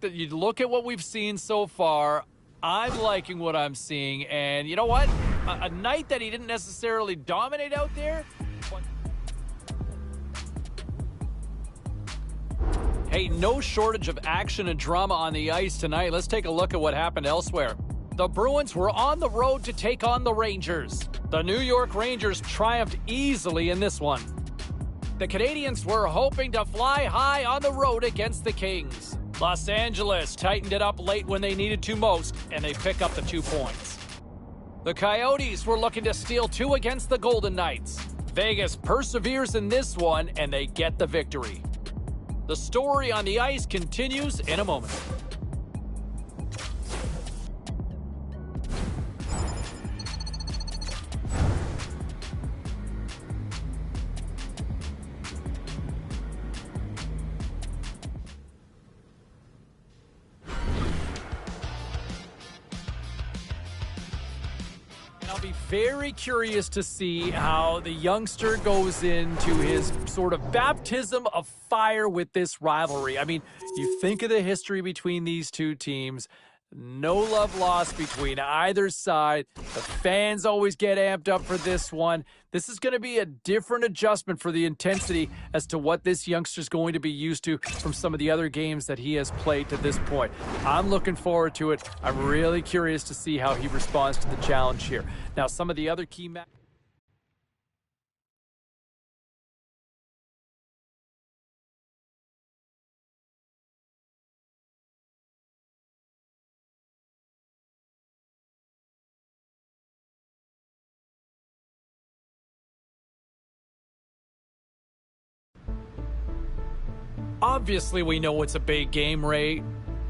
That you look at what we've seen so far, I'm liking what I'm seeing, and you know what? A night that he didn't necessarily dominate out there. Hey, no shortage of action and drama on the ice tonight. Let's take a look at what happened elsewhere. The Bruins were on the road to take on the Rangers. The New York Rangers triumphed easily in this one. The Canadiens were hoping to fly high on the road against the Kings. Los Angeles tightened it up late when they needed to most, and they pick up the 2 points. The Coyotes were looking to steal 2 against the Golden Knights. Vegas perseveres in this one, and they get the victory. The story on the ice continues in a moment. I'll be very curious to see how the youngster goes into his sort of baptism of fire with this rivalry. I mean, you think of the history between these two teams. No love lost between either side. The fans always get amped up for this one. This is going to be a different adjustment for the intensity as to what this youngster's going to be used to from some of the other games that he has played to this point. I'm looking forward to it. I'm really curious to see how he responds to the challenge here. Now, some of the other key matches. Obviously, we know it's a big game, Ray.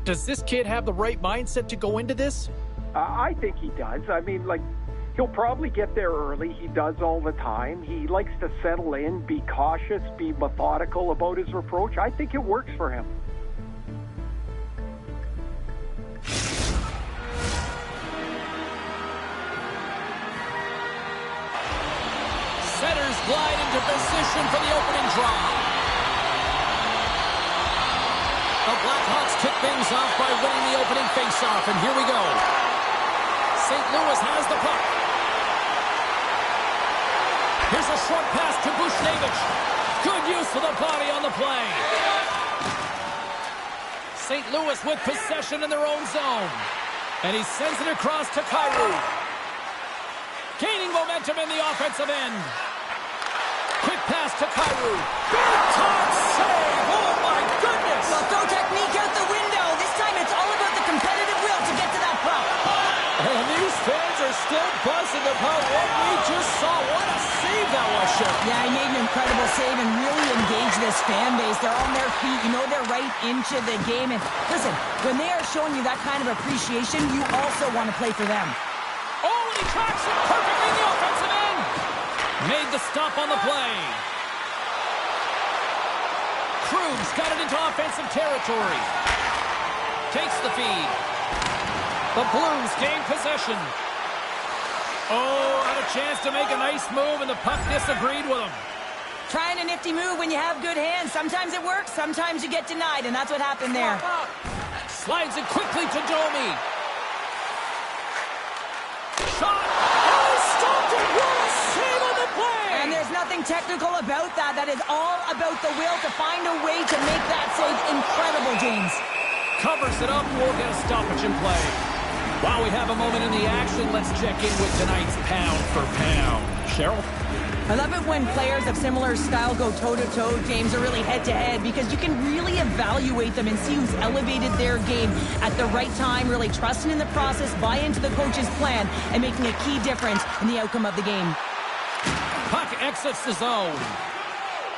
Does this kid have the right mindset to go into this? I think he does. I mean, like, he'll probably get there early. He does all the time. He likes to settle in, be cautious, be methodical about his approach. I think it works for him. Setters glide into position for the opening draw. The Blackhawks kick things off by winning the opening faceoff, and here we go. St. Louis has the puck. Here's a short pass to Buchnevich. Good use of the body on the play. St. Louis with possession in their own zone. And he sends it across to Kyrou. Gaining momentum in the offensive end. Quick pass to Kyrou. Big time save! Oh my goodness! Well, throw technique out the window. This time it's all about the competitive will to get to that puck. And these fans are still buzzing about what we just saw. What a save that was, Shep. Yeah, he made an incredible save and really engaged this fan base. They're on their feet. You know they're right into the game. And listen, when they are showing you that kind of appreciation, you also want to play for them. Oh, and he tracks it perfectly in the offensive end. Made the stop on the play. Cruz got it into offensive territory. Takes the feed. The Blues gain possession. Oh, had a chance to make a nice move, and the puck disagreed with him. Trying a nifty move when you have good hands. Sometimes it works, sometimes you get denied, and that's what happened there. Slides it quickly to Domi. Shot! Oh, stopped it! What a save on the play! And there's nothing technical about that. That is all about the will to find a way to make that save incredible, James. Covers it up, we'll get a stoppage in play. While we have a moment in the action, let's check in with tonight's pound for pound. Cheryl? I love it when players of similar style go toe-to-toe, James, or really head-to-head, because you can really evaluate them and see who's elevated their game at the right time, really trusting in the process, buy into the coach's plan, and making a key difference in the outcome of the game. Puck exits the zone.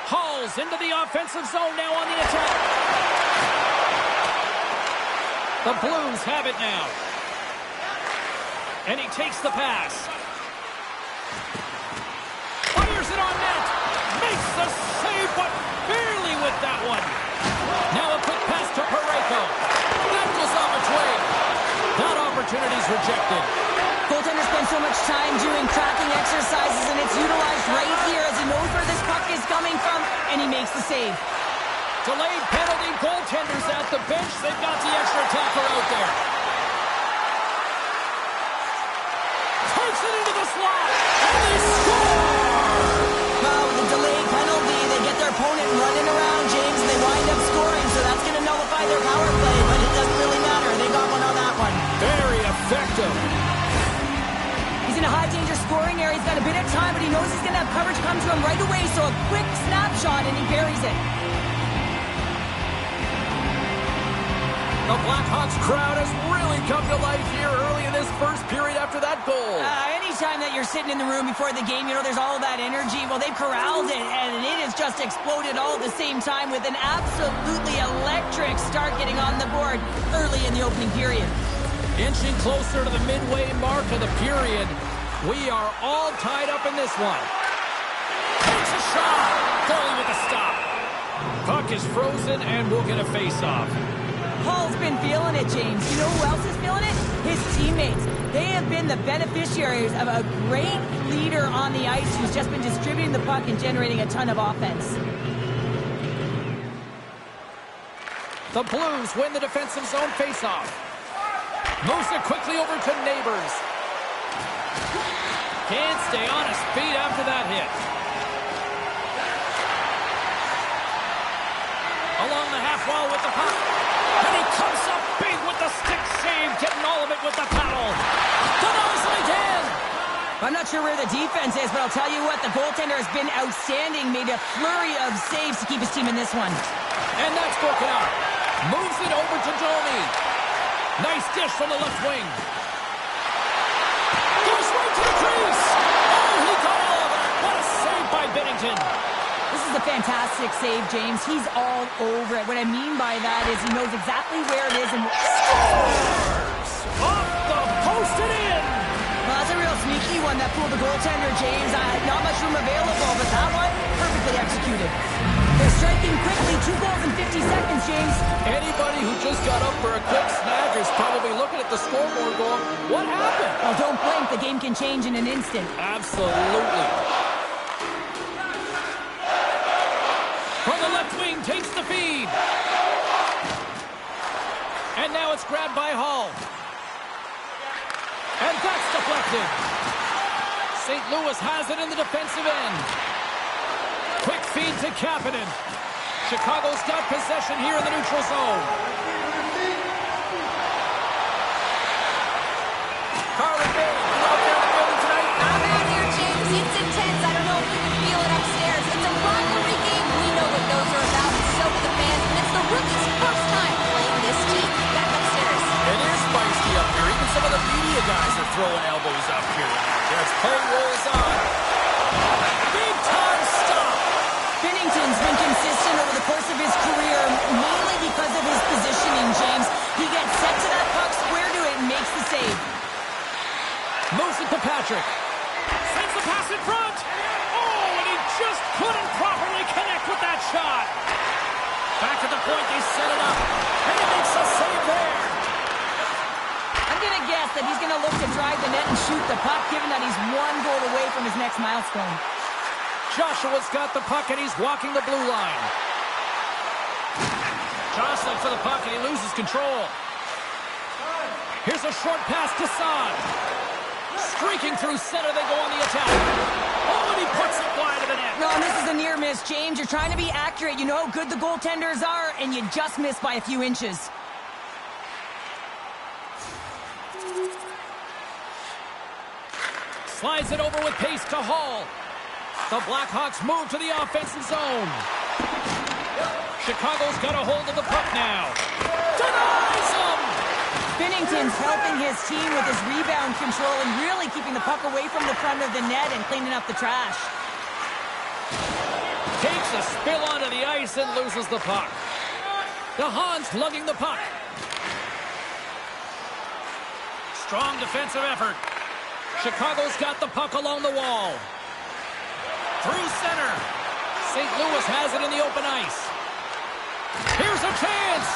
Hauls into the offensive zone now on the attack. The Blues have it now. And he takes the pass. Fires it on net. Makes the save, but barely with that one. Now a quick pass to Parayko. That goes off its way. That opportunity's rejected. Goaltender spends so much time doing tracking exercises, and it's utilized right here as he knows where this puck is coming from, and he makes the save. Delayed penalty, goaltenders at the bench. They've got the extra attacker out there. Takes it into the slot, and they score! Well, with the delayed penalty, they get their opponent running around, James, and they wind up scoring, so that's going to nullify their power play, but it doesn't really matter. They got one on that one. Very effective. He's in a high-danger scoring area. He's got a bit of time, but he knows he's going to have coverage come to him right away, so a quick snapshot, and he buries it. The Blackhawks crowd has really come to life here early in this first period after that goal. Anytime that you're sitting in the room before the game, you know, there's all that energy. Well, they've corralled it, and it has just exploded all at the same time with an absolutely electric start getting on the board early in the opening period. Inching closer to the midway mark of the period. We are all tied up in this one. Takes a shot. Goalie with a stop. Puck is frozen, and we'll get a face-off. Hall's been feeling it, James. You know who else is feeling it? His teammates. They have been the beneficiaries of a great leader on the ice who's just been distributing the puck and generating a ton of offense. The Blues win the defensive zone face-off. Moves it quickly over to Neighbors. Can't stay on his feet after that hit. Along the half wall with the puck. And he comes up big with the stick save, getting all of it with the paddle. Denies it again. I'm not sure where the defense is, but I'll tell you what, the goaltender has been outstanding, made a flurry of saves to keep his team in this one. And that's broken up. Moves it over to Domi. Nice dish from the left wing. Goes right to the crease. Oh, he got all of it. What a save by Binnington. This is a fantastic save, James. He's all over it. What I mean by that is he knows exactly where it is and scores! Off the post and in! Well, that's a real sneaky one that fooled the goaltender, James. Not much room available, but that one, perfectly executed. They're striking quickly. 2 goals in 50 seconds, James. Anybody who just got up for a quick snag is probably looking at the scoreboard going, what happened? Well, don't blink. The game can change in an instant. Absolutely. From the left wing, takes the feed. And now it's grabbed by Hall. And that's deflected. St. Louis has it in the defensive end. Quick feed to Kapanen. Chicago's got possession here in the neutral zone. Carly Bay, you out there in the building tonight? I'm out here, James. It's intense. I don't know if you can feel it upstairs. It's a rivalry game. We know what those are about, and so do the fans. And it's the rookies' first time playing this team. Back upstairs. It is feisty up here. Even some of the media guys are throwing elbows up here. As play rolls on. Big time stop. Binnington's been consistent over the course of his career, mainly because of his positioning, James. He gets set to that puck, square to it, and makes the save. Moves it to Patrick. Sends the pass in front. Oh, and he just couldn't properly connect with that shot. Back at the point, they set it up. And he makes a save there. I'm going to guess that he's going to look to drive the net and shoot the puck, given that he's 1 goal away from his next milestone. Joshua's got the puck, and he's walking the blue line. Jostling for the puck, and he loses control. Here's a short pass to Son. Streaking through center, they go on the attack. Oh, and he puts it wide of the net. No, and this is a near miss, James. You're trying to be accurate. You know how good the goaltenders are, and you just miss by a few inches. Slides it over with pace to Hall. The Blackhawks move to the offensive zone. Chicago's got a hold of the puck now. Denies him! Binnington's helping his team with his rebound control and really keeping the puck away from the front of the net and cleaning up the trash. Takes a spill onto the ice and loses the puck. DeHaan's lugging the puck. Strong defensive effort. Chicago's got the puck along the wall. Through center. St. Louis has it in the open ice. Here's a chance.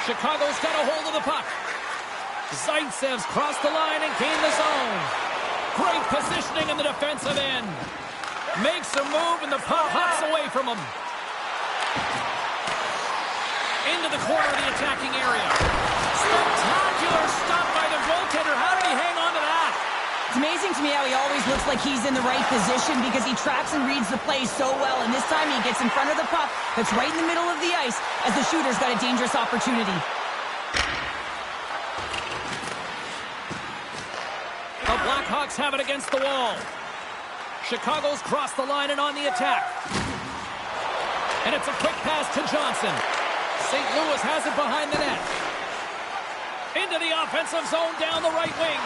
Chicago's got a hold of the puck. Zaitsev's crossed the line and gained the zone. Great positioning in the defensive end. Makes a move and the puck hops away from him. into the corner of the attacking area. Spectacular stop by the goaltender. How did he hang on to that? It's amazing to me how he always looks like he's in the right position because he tracks and reads the play so well. And this time he gets in front of the puck that's right in the middle of the ice as the shooter's got a dangerous opportunity. The Blackhawks have it against the wall. Chicago's crossed the line and on the attack. And it's a quick pass to Johnson. St. Louis has it behind the net. Into the offensive zone down the right wing.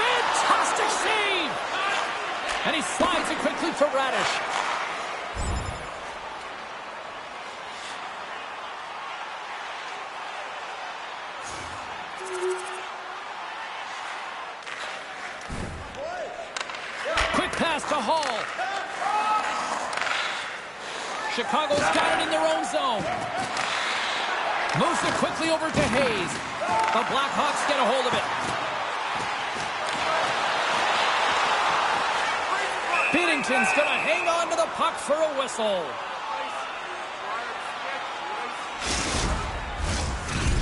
Fantastic save! And he slides it quickly to Radish. Quick pass to Hall. Chicago's got it in their own zone. Moves it quickly over to Hayes. The Blackhawks get a hold of it. Binnington's going to hang on to the puck for a whistle.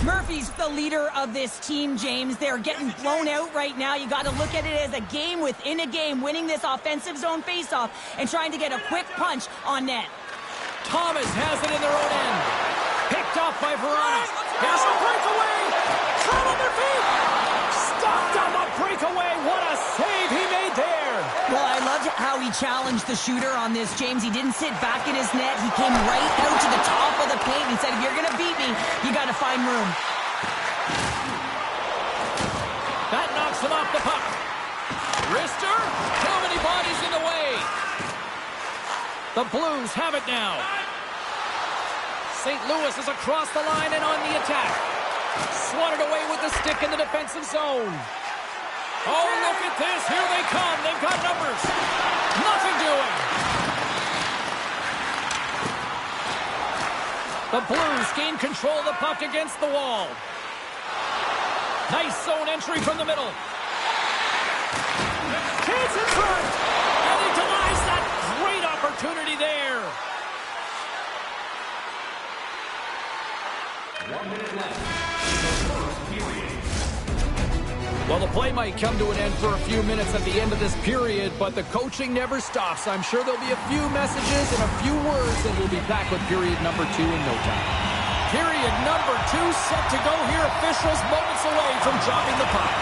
Murphy's the leader of this team, James. They're getting blown out right now. You got to look at it as a game within a game, winning this offensive zone faceoff and trying to get a quick punch on net. Thomas has it in their own end. Picked off by Verona. Here's a breakaway. Shot on their feet. Stopped on the breakaway. What a save he made there. Well, I loved how he challenged the shooter on this, James. He didn't sit back in his net. He came right out to the top of the paint and said, if you're going to beat me, you got to find room. That knocks him off the puck. Wrister. Too many bodies in the way. The Blues have it now. St. Louis is across the line and on the attack. Swatted away with the stick in the defensive zone. Oh, look at this. Here they come. They've got numbers. Nothing doing. The Blues gain control of the puck against the wall. Nice zone entry from the middle. Chance in front. And he denies that great opportunity there. 1 minute left in the first period. Well, the play might come to an end for a few minutes at the end of this period, but the coaching never stops. I'm sure there'll be a few messages and a few words, and we'll be back with period number 2 in no time. Period number 2 set to go here. Officials moments away from dropping the puck.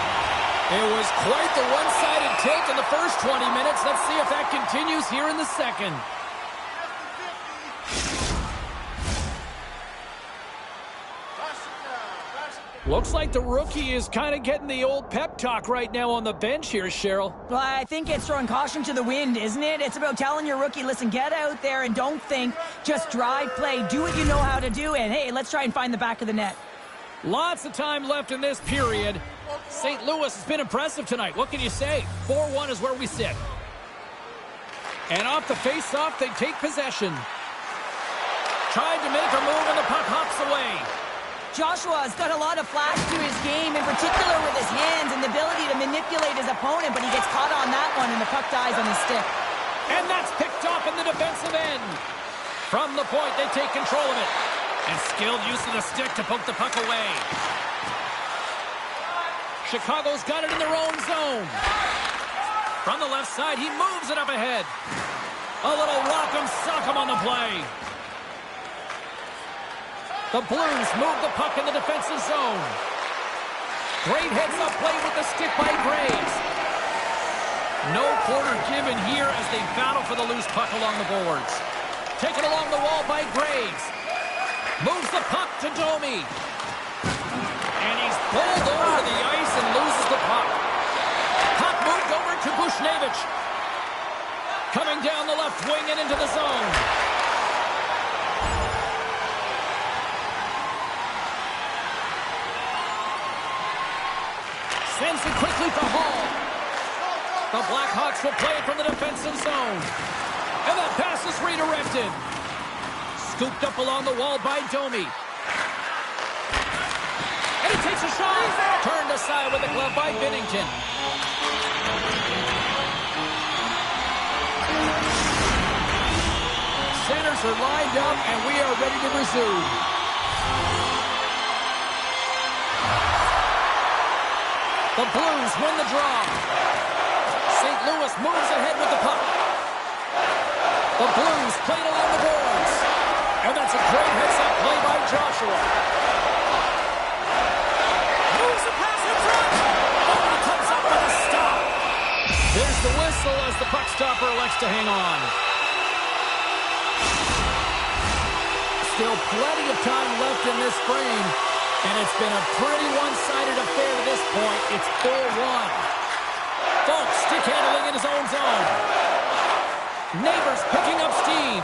It was quite the one-sided tilt in the first 20 minutes. Let's see if that continues here in the second. Looks like the rookie is kind of getting the old pep talk right now on the bench here, Cheryl. Well, I think it's throwing caution to the wind, isn't it? It's about telling your rookie, listen, get out there and don't think. Just drive, play, do what you know how to do, and hey, let's try and find the back of the net. Lots of time left in this period. St. Louis has been impressive tonight. What can you say? 4-1 is where we sit. And off the face-off, they take possession. Tried to make a move, and the puck hops away. Joshua's got a lot of flash to his game, in particular with his hands and the ability to manipulate his opponent, but he gets caught on that one, and the puck dies on his stick. And that's picked off in the defensive end. From the point, they take control of it. And skilled use of the stick to poke the puck away. Chicago's got it in their own zone. From the left side, he moves it up ahead. A little rock'em sock'em on the play. The Blues move the puck in the defensive zone. Great heads-up play with the stick by Graves. No quarter given here as they battle for the loose puck along the boards. Taken along the wall by Graves. Moves the puck to Domi. And he's pulled over to the ice and loses the puck. Puck moved over to Bushnevich. Coming down the left wing and into the zone. Sends it quickly to Hall. The Blackhawks will play it from the defensive zone. And that pass is redirected. Scooped up along the wall by Domi. And he takes a shot. Turned aside with the glove by Binnington. Centers are lined up, and we are ready to resume. The Blues win the draw. St. Louis moves ahead with the puck. The Blues played along the boards. And that's a great heads-up play by Joshua. Moves the pass in front. Oh, he comes up with a stop. There's the whistle as the puck stopper elects to hang on. Still plenty of time left in this frame. And it's been a pretty one-sided affair to this point. It's 4-1. Folks stick handling in his own zone. Neighbors picking up steam.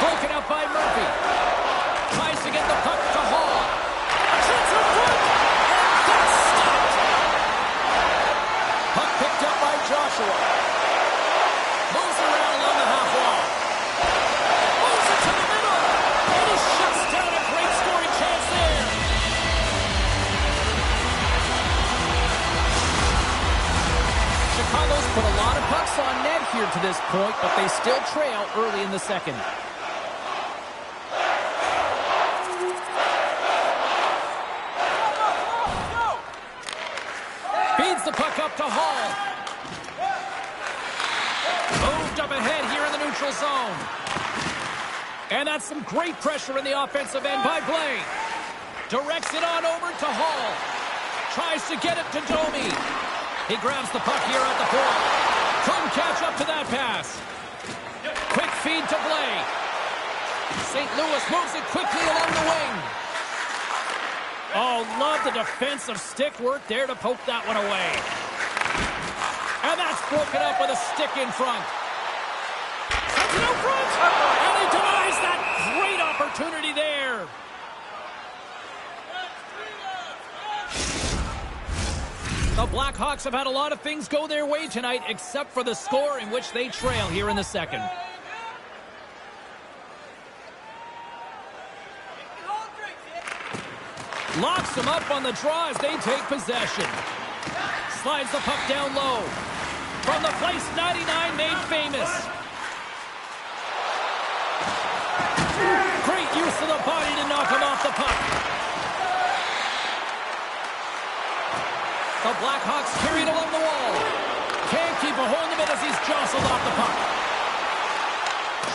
Broken up by Murphy. Tries to get the puck to Hall. Shoots in front. And that's stopped. Puck picked up by Joshua. Moves around along the half wall. Moves it to the middle. And he shuts down a great scoring chance there. Chicago's put a lot of pucks on net here to this point, but they still trail early in the second. Feeds the puck up to Hall. Moved up ahead here in the neutral zone. And that's some great pressure in the offensive end by Blaine. Directs it on over to Hall. Tries to get it to Domi. He grabs the puck here at the point. Couldn't catch up to that pass. Quick feed to Blay. St. Louis moves it quickly along the wing. Oh, love the defensive stick work there to poke that one away. And that's broken up with a stick in front. Sends it out front. And he denies that great opportunity there. The Blackhawks have had a lot of things go their way tonight, except for the score in which they trail here in the second. Locks them up on the draw as they take possession. Slides the puck down low. From the place 99 made famous. Great use of the body to knock him off the puck. The Blackhawks carry it along the wall. Can't keep a hold of it as he's jostled off the puck.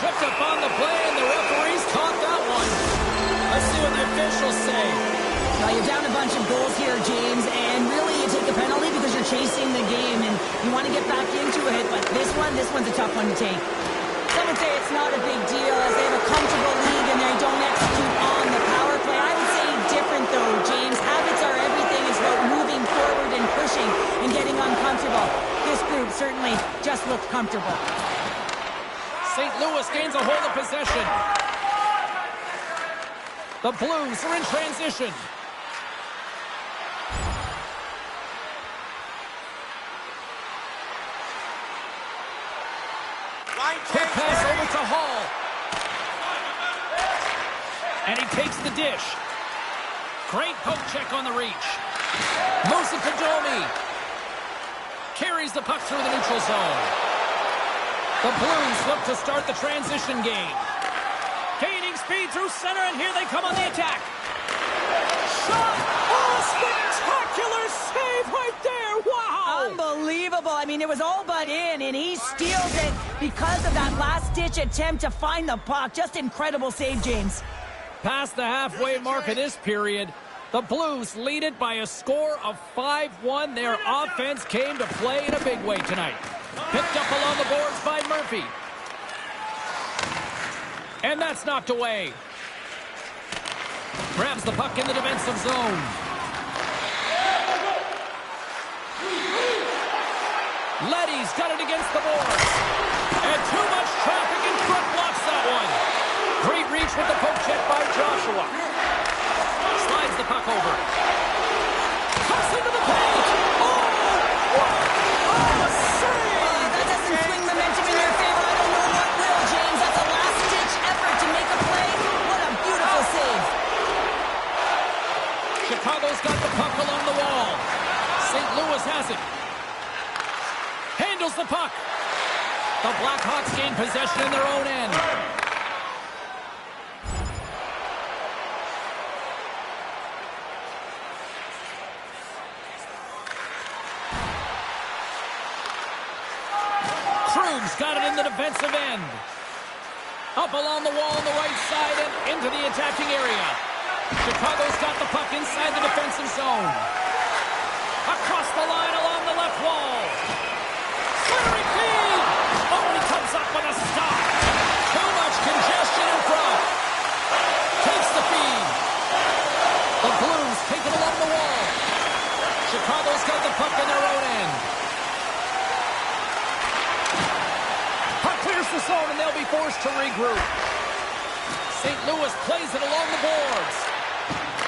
Tripped up on the play, and the referees caught that one. Let's see what the officials say. Now you're down a bunch of goals here, James, and really you take a penalty because you're chasing the game and you want to get back into it, but this one's a tough one to take. Some would say it's not a big deal as they have a comfortable lead and they don't execute on the power play. I would say different though, James. Habits are everything. It's about moving forward and pushing and getting uncomfortable. This group certainly just looked comfortable. St. Louis gains a hold of possession. The Blues are in transition. Quick pass over to Hall. And he takes the dish. Great poke check on the reach. Moves it to Domi. Carries the puck through the neutral zone. The Blues look to start the transition game. Gaining speed through center, and here they come on the attack. Shot! Oh, spectacular save right there! Wow! Unbelievable. I mean, it was all but in, and he steals it because of that last-ditch attempt to find the puck. Just incredible save, James. Past the halfway mark of this period, the Blues lead it by a score of 5-1. Their offense came to play in a big way tonight. Picked up along the boards by Murphy. And that's knocked away. Grabs the puck in the defensive zone. Leddy's got it against the boards. And too much traffic in front blocks that one. Great reach with the poke check by Joshua. Slides the puck over. Toss into the paint. Oh, what? Oh, a save! That doesn't swing momentum in your favor. I don't know what will, James. That's a last-ditch effort to make a play. What a beautiful save. Chicago's got the puck along the wall. St. Louis has it. Handles the puck. The Blackhawks gain possession in their own end. Brooms got it in the defensive end. Up along the wall on the right side and into the attacking area. Chicago's got the puck inside the defensive zone. Across the line along the left wall. Centering feed. Oh, and he comes up with a stop. Too much congestion in front. Takes the feed. The Blues take it along the wall. Chicago's got the puck in their own end. Puck clears the zone, and they'll be forced to regroup. St. Louis plays it along the boards.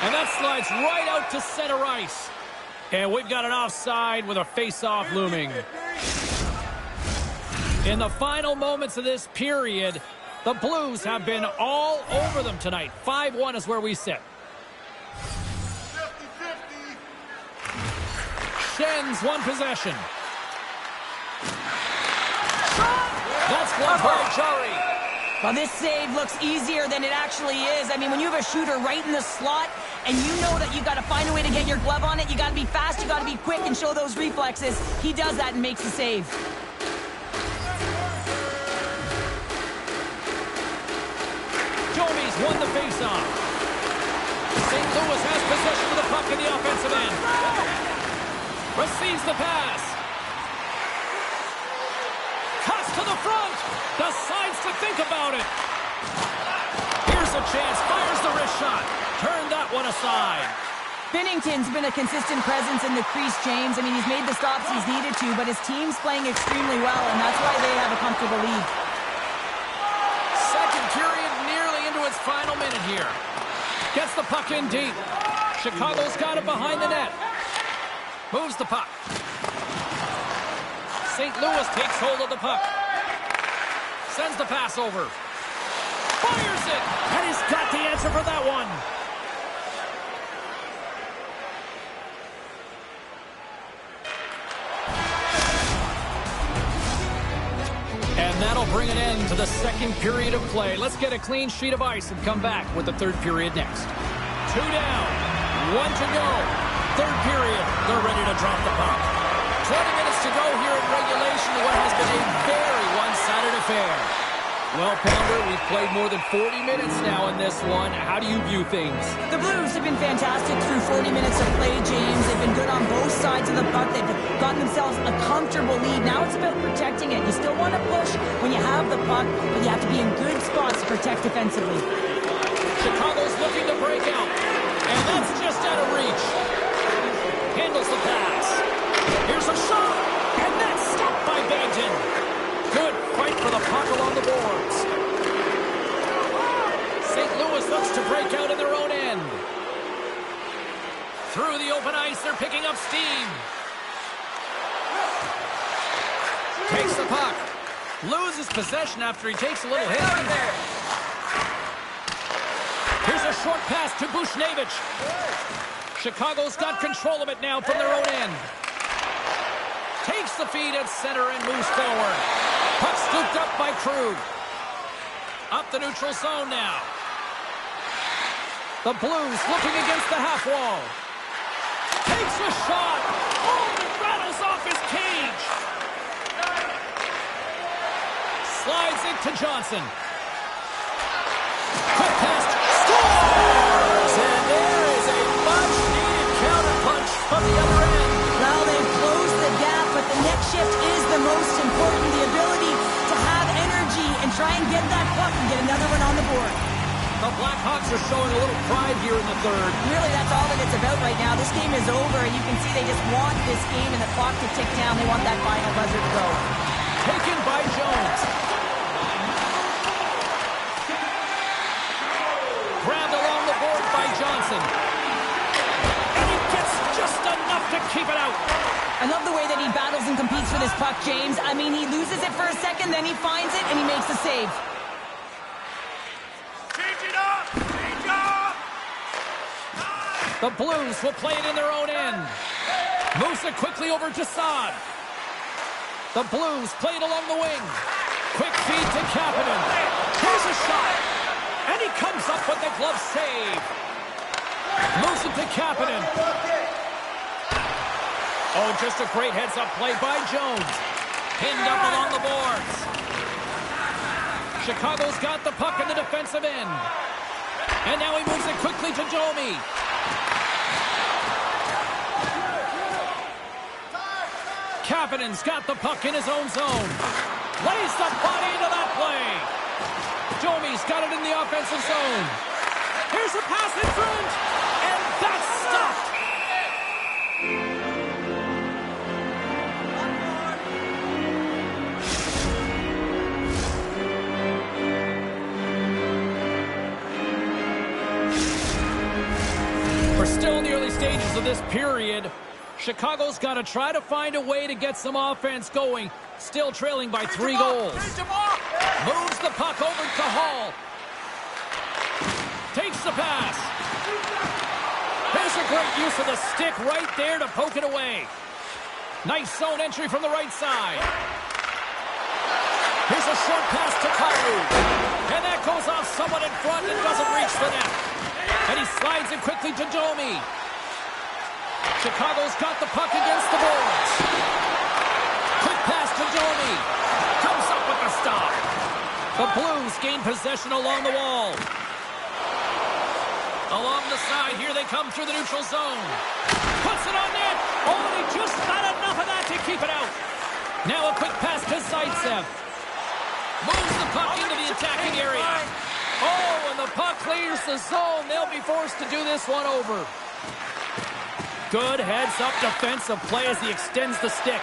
And that slides right out to center ice. And we've got an offside with a face-off looming. In the final moments of this period, the Blues have been all over them tonight. 5-1 is where we sit. Shen's one possession. That's blocked by Jari. Well, this save looks easier than it actually is. I mean, when you have a shooter right in the slot and you know that you got to find a way to get your glove on it, you got to be fast, you got to be quick and show those reflexes. He does that and makes the save. Jomi's won the faceoff. St. Louis has possession of the puck in the offensive end. Receives the pass. Cuts to the front. Decides to think about it. Here's a chance. Fires the wrist shot. Turned that one aside. Binnington's been a consistent presence in the crease, James. I mean, he's made the stops he's needed to, but his team's playing extremely well, and that's why they have a comfortable lead. Second period nearly into its final minute here. Gets the puck in deep. Chicago's got it behind the net. Moves the puck. St. Louis takes hold of the puck. Sends the pass over. Fires it! And he's got the answer for that one. And that'll bring an end to the second period of play. Let's get a clean sheet of ice and come back with the third period next. 2 down, 1 to go. Third period, they're ready to drop the puck. 20 minutes to go here in regulation to what has been a very one-sided affair. Well, Pounder, we've played more than 40 minutes now in this one. How do you view things? The Blues have been fantastic through 40 minutes of play, James. They've been good on both sides of the puck. They've gotten themselves a comfortable lead. Now it's about protecting it. You still want to push when you have the puck, but you have to be in good spots to protect defensively. Chicago's looking to break out, and that's just out of reach. Handles the pass. Here's a shot, and that's stopped by Binnington. Good fight for the puck along the boards. St. Louis looks to break out in their own end. Through the open ice, they're picking up steam. Takes the puck. Loses possession after he takes a little hit. Here's a short pass to Bushnevich. Chicago's got control of it now from their own end. Takes the feed at center and moves forward. Puck scooped up by Krug. Up the neutral zone now. The Blues looking against the half wall. Takes a shot. Oh, it rattles off his cage. Slides it to Johnson. Quick pass. Scores! And there is a much-needed counterpunch from the other end. Well, they've closed the gap, but the next shift is the most important. The ability to have energy and try and get that puck and get another one on the board. The Blackhawks are showing a little pride here in the third. Really, that's all that it's about right now. This game is over, and you can see they just want this game and the clock to tick down. They want that final buzzer to go. Taken by Jones. Grabbed along the board by Johnson. And he gets just enough to keep it out. I love the way that he battles and competes for this puck, James. I mean, he loses it for a second, then he finds it, and he makes the save. The Blues will play it in their own end. Moves it quickly over to Saad. The Blues play it along the wing. Quick feed to Kapanen. Here's a shot. And he comes up with the glove save. Moves it to Kapanen. Oh, just a great heads-up play by Jones. Pinned up along the boards. Chicago's got the puck in the defensive end. And now he moves it quickly to Domi. Kapanen's got the puck in his own zone. Lays the body into that play. Domi's got it in the offensive zone. Here's a pass in front. And that's stopped. We're still in the early stages of this period. Chicago's got to try to find a way to get some offense going. Still trailing by 3 goals. Moves the puck over to Hall. Takes the pass. There's a great use of the stick right there to poke it away. Nice zone entry from the right side. Here's a short pass to Karu. And that goes off someone in front and doesn't reach the net. And he slides it quickly to Domi. Chicago's got the puck against the boards. Quick pass to Domi. Comes up with the stop. The Blues gain possession along the wall. Along the side, here they come through the neutral zone. Puts it on net. Only just not enough of that to keep it out. Now a quick pass to Zaitsev. Moves the puck into the attacking area. Oh, and the puck clears the zone. They'll be forced to do this one over. Good heads-up defensive play as he extends the stick.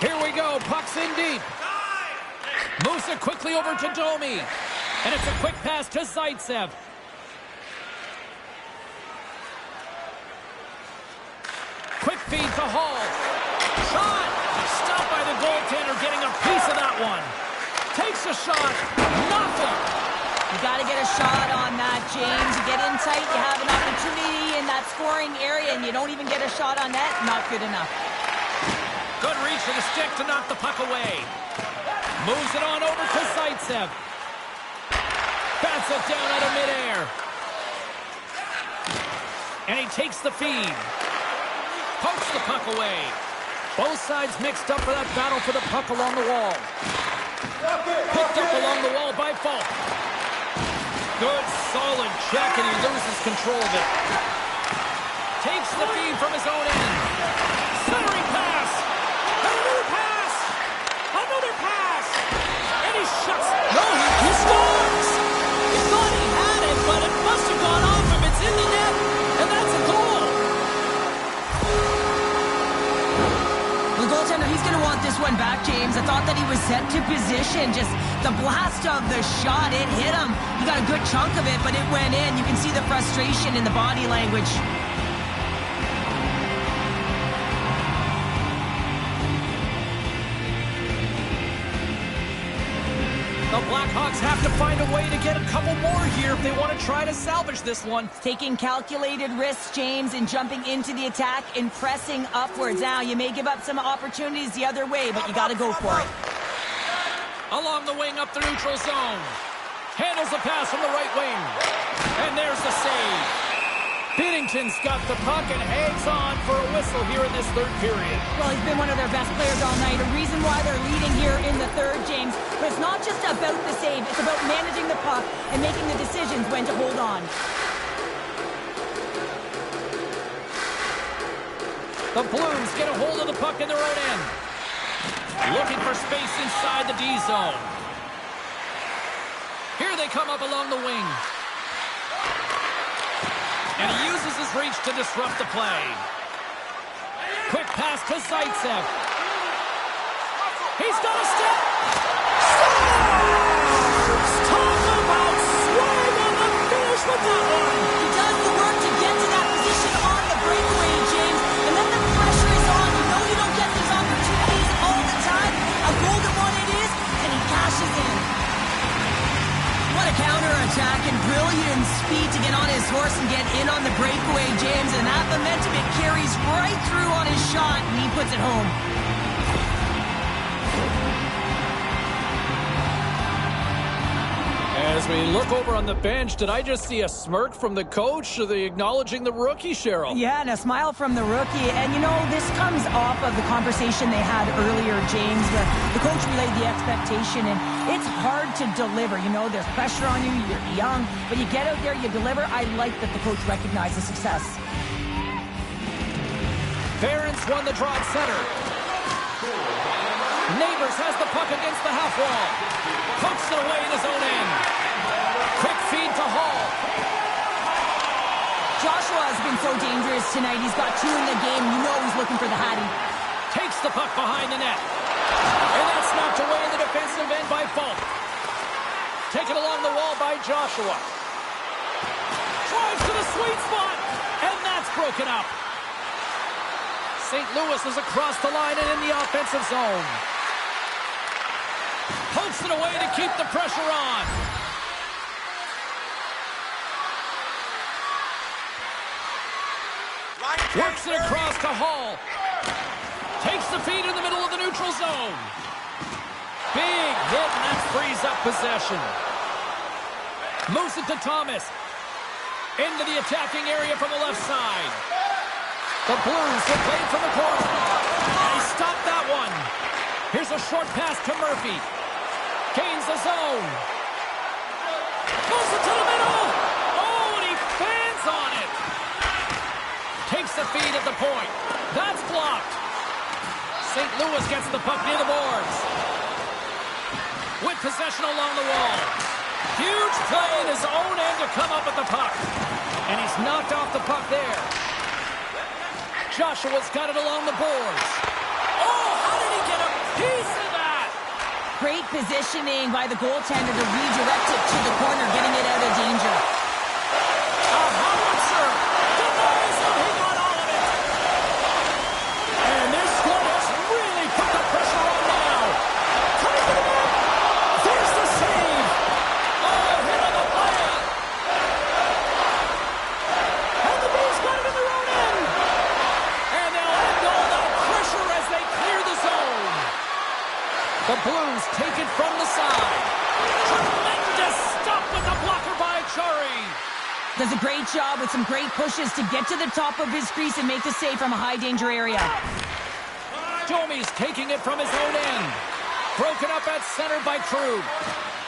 Here we go. Puck's in deep. Moves it quickly over to Domi. And it's a quick pass to Zaitsev. Quick feed to Hall. Shot! Stopped by the goaltender, getting a piece of that one. Takes a shot. Nothing. You got to get a shot on that, James. You get in tight, you have an opportunity in that scoring area, and you don't even get a shot on net. Not good enough. Good reach for the stick to knock the puck away. Moves it on over to Zaitsev. Bats it down out of midair. And he takes the feed. Pokes the puck away. Both sides mixed up for that battle for the puck along the wall. Picked up along the wall by Falk. Good, solid check, and he loses control of it. Takes the feed from his own end. Centering pass. Another pass. Another pass. And he shuts. No, he scores. He thought he had it, but it must have gone off him. It's in the net, and that's a goal. The goaltender, he's going to want this one back, James. I thought that he was set to position. Just the blast of the shot, it hit him. He got a good chunk of it, but it went in. You can see the frustration in the body language. The Blackhawks have to find a way to get a couple more here if they want to try to salvage this one. Taking calculated risks, James, and jumping into the attack and pressing upwards. Now, you may give up some opportunities the other way, but you got to go for it. Along the wing up the neutral zone. Handles the pass from the right wing. And there's the save. Binnington's got the puck and hangs on for a whistle here in this third period. Well, he's been one of their best players all night. A reason why they're leading here in the third, James. But it's not just about the save. It's about managing the puck and making the decisions when to hold on. The Blues get a hold of the puck in their own end. Looking for space inside the D zone. Here they come up along the wing. And he uses his reach to disrupt the play. Quick pass to Zaitsev. He's got a step. Scores! Talk about swag on the finish with that one. He does the work to get to that position on the breakaway, James. And then the pressure is on. You know you don't get these opportunities all the time. A golden one it is, and he cashes in. What a counter-attack and brilliant speed to get on his horse and get in on the breakaway, James. And that momentum, it carries right through on his shot, and he puts it home. And As we look over on the bench, did I just see a smirk from the coach? Are they acknowledging the rookie, Cheryl? Yeah, and a smile from the rookie. And, you know, this comes off of the conversation they had earlier, James, where the coach relayed the expectation, and it's hard to deliver. You know, there's pressure on you, you're young, but you get out there, you deliver. I like that the coach recognized the success. Barons won the draw at center. Neighbors has the puck against the half wall. Pokes it away in his own end. Quick feed to Hall. Joshua has been so dangerous tonight. He's got 2 in the game. You know he's looking for the Hattie. Takes the puck behind the net. And that's knocked away in the defensive end by Falk. Taken along the wall by Joshua. Drives to the sweet spot. And that's broken up. St. Louis is across the line and in the offensive zone. Pokes it away to keep the pressure on. Works it across to Hall. Takes the feed in the middle of the neutral zone. Big hit, and that frees up possession. Moves it to Thomas. Into the attacking area from the left side. The Blues will play from the corner. And he stopped that one. Here's a short pass to Murphy. Gains the zone. Moves it to the middle. Oh, and he fans on it. Takes the feed at the point. That's blocked. St. Louis gets the puck near the boards. With possession along the wall. Huge play in his own end to come up with the puck. And he's knocked off the puck there. Joshua's got it along the boards. Oh, how did he get a piece of that? Great positioning by the goaltender to redirect it to the corner, getting it out of danger. A howitzer denies him. He got all of it. And this squad has really put the pressure on now. Coming to the net. There's the save. Oh, hit on the play. And the Blues got it in their own end. And they'll end all that pressure as they clear the zone. The Blues take it from the side. Tremendous stop with the blocker by Chari. Does a great job with some great pushes to get to the top of his crease and make the save from a high-danger area. Domi's taking it from his own end. Broken up at center by Krug.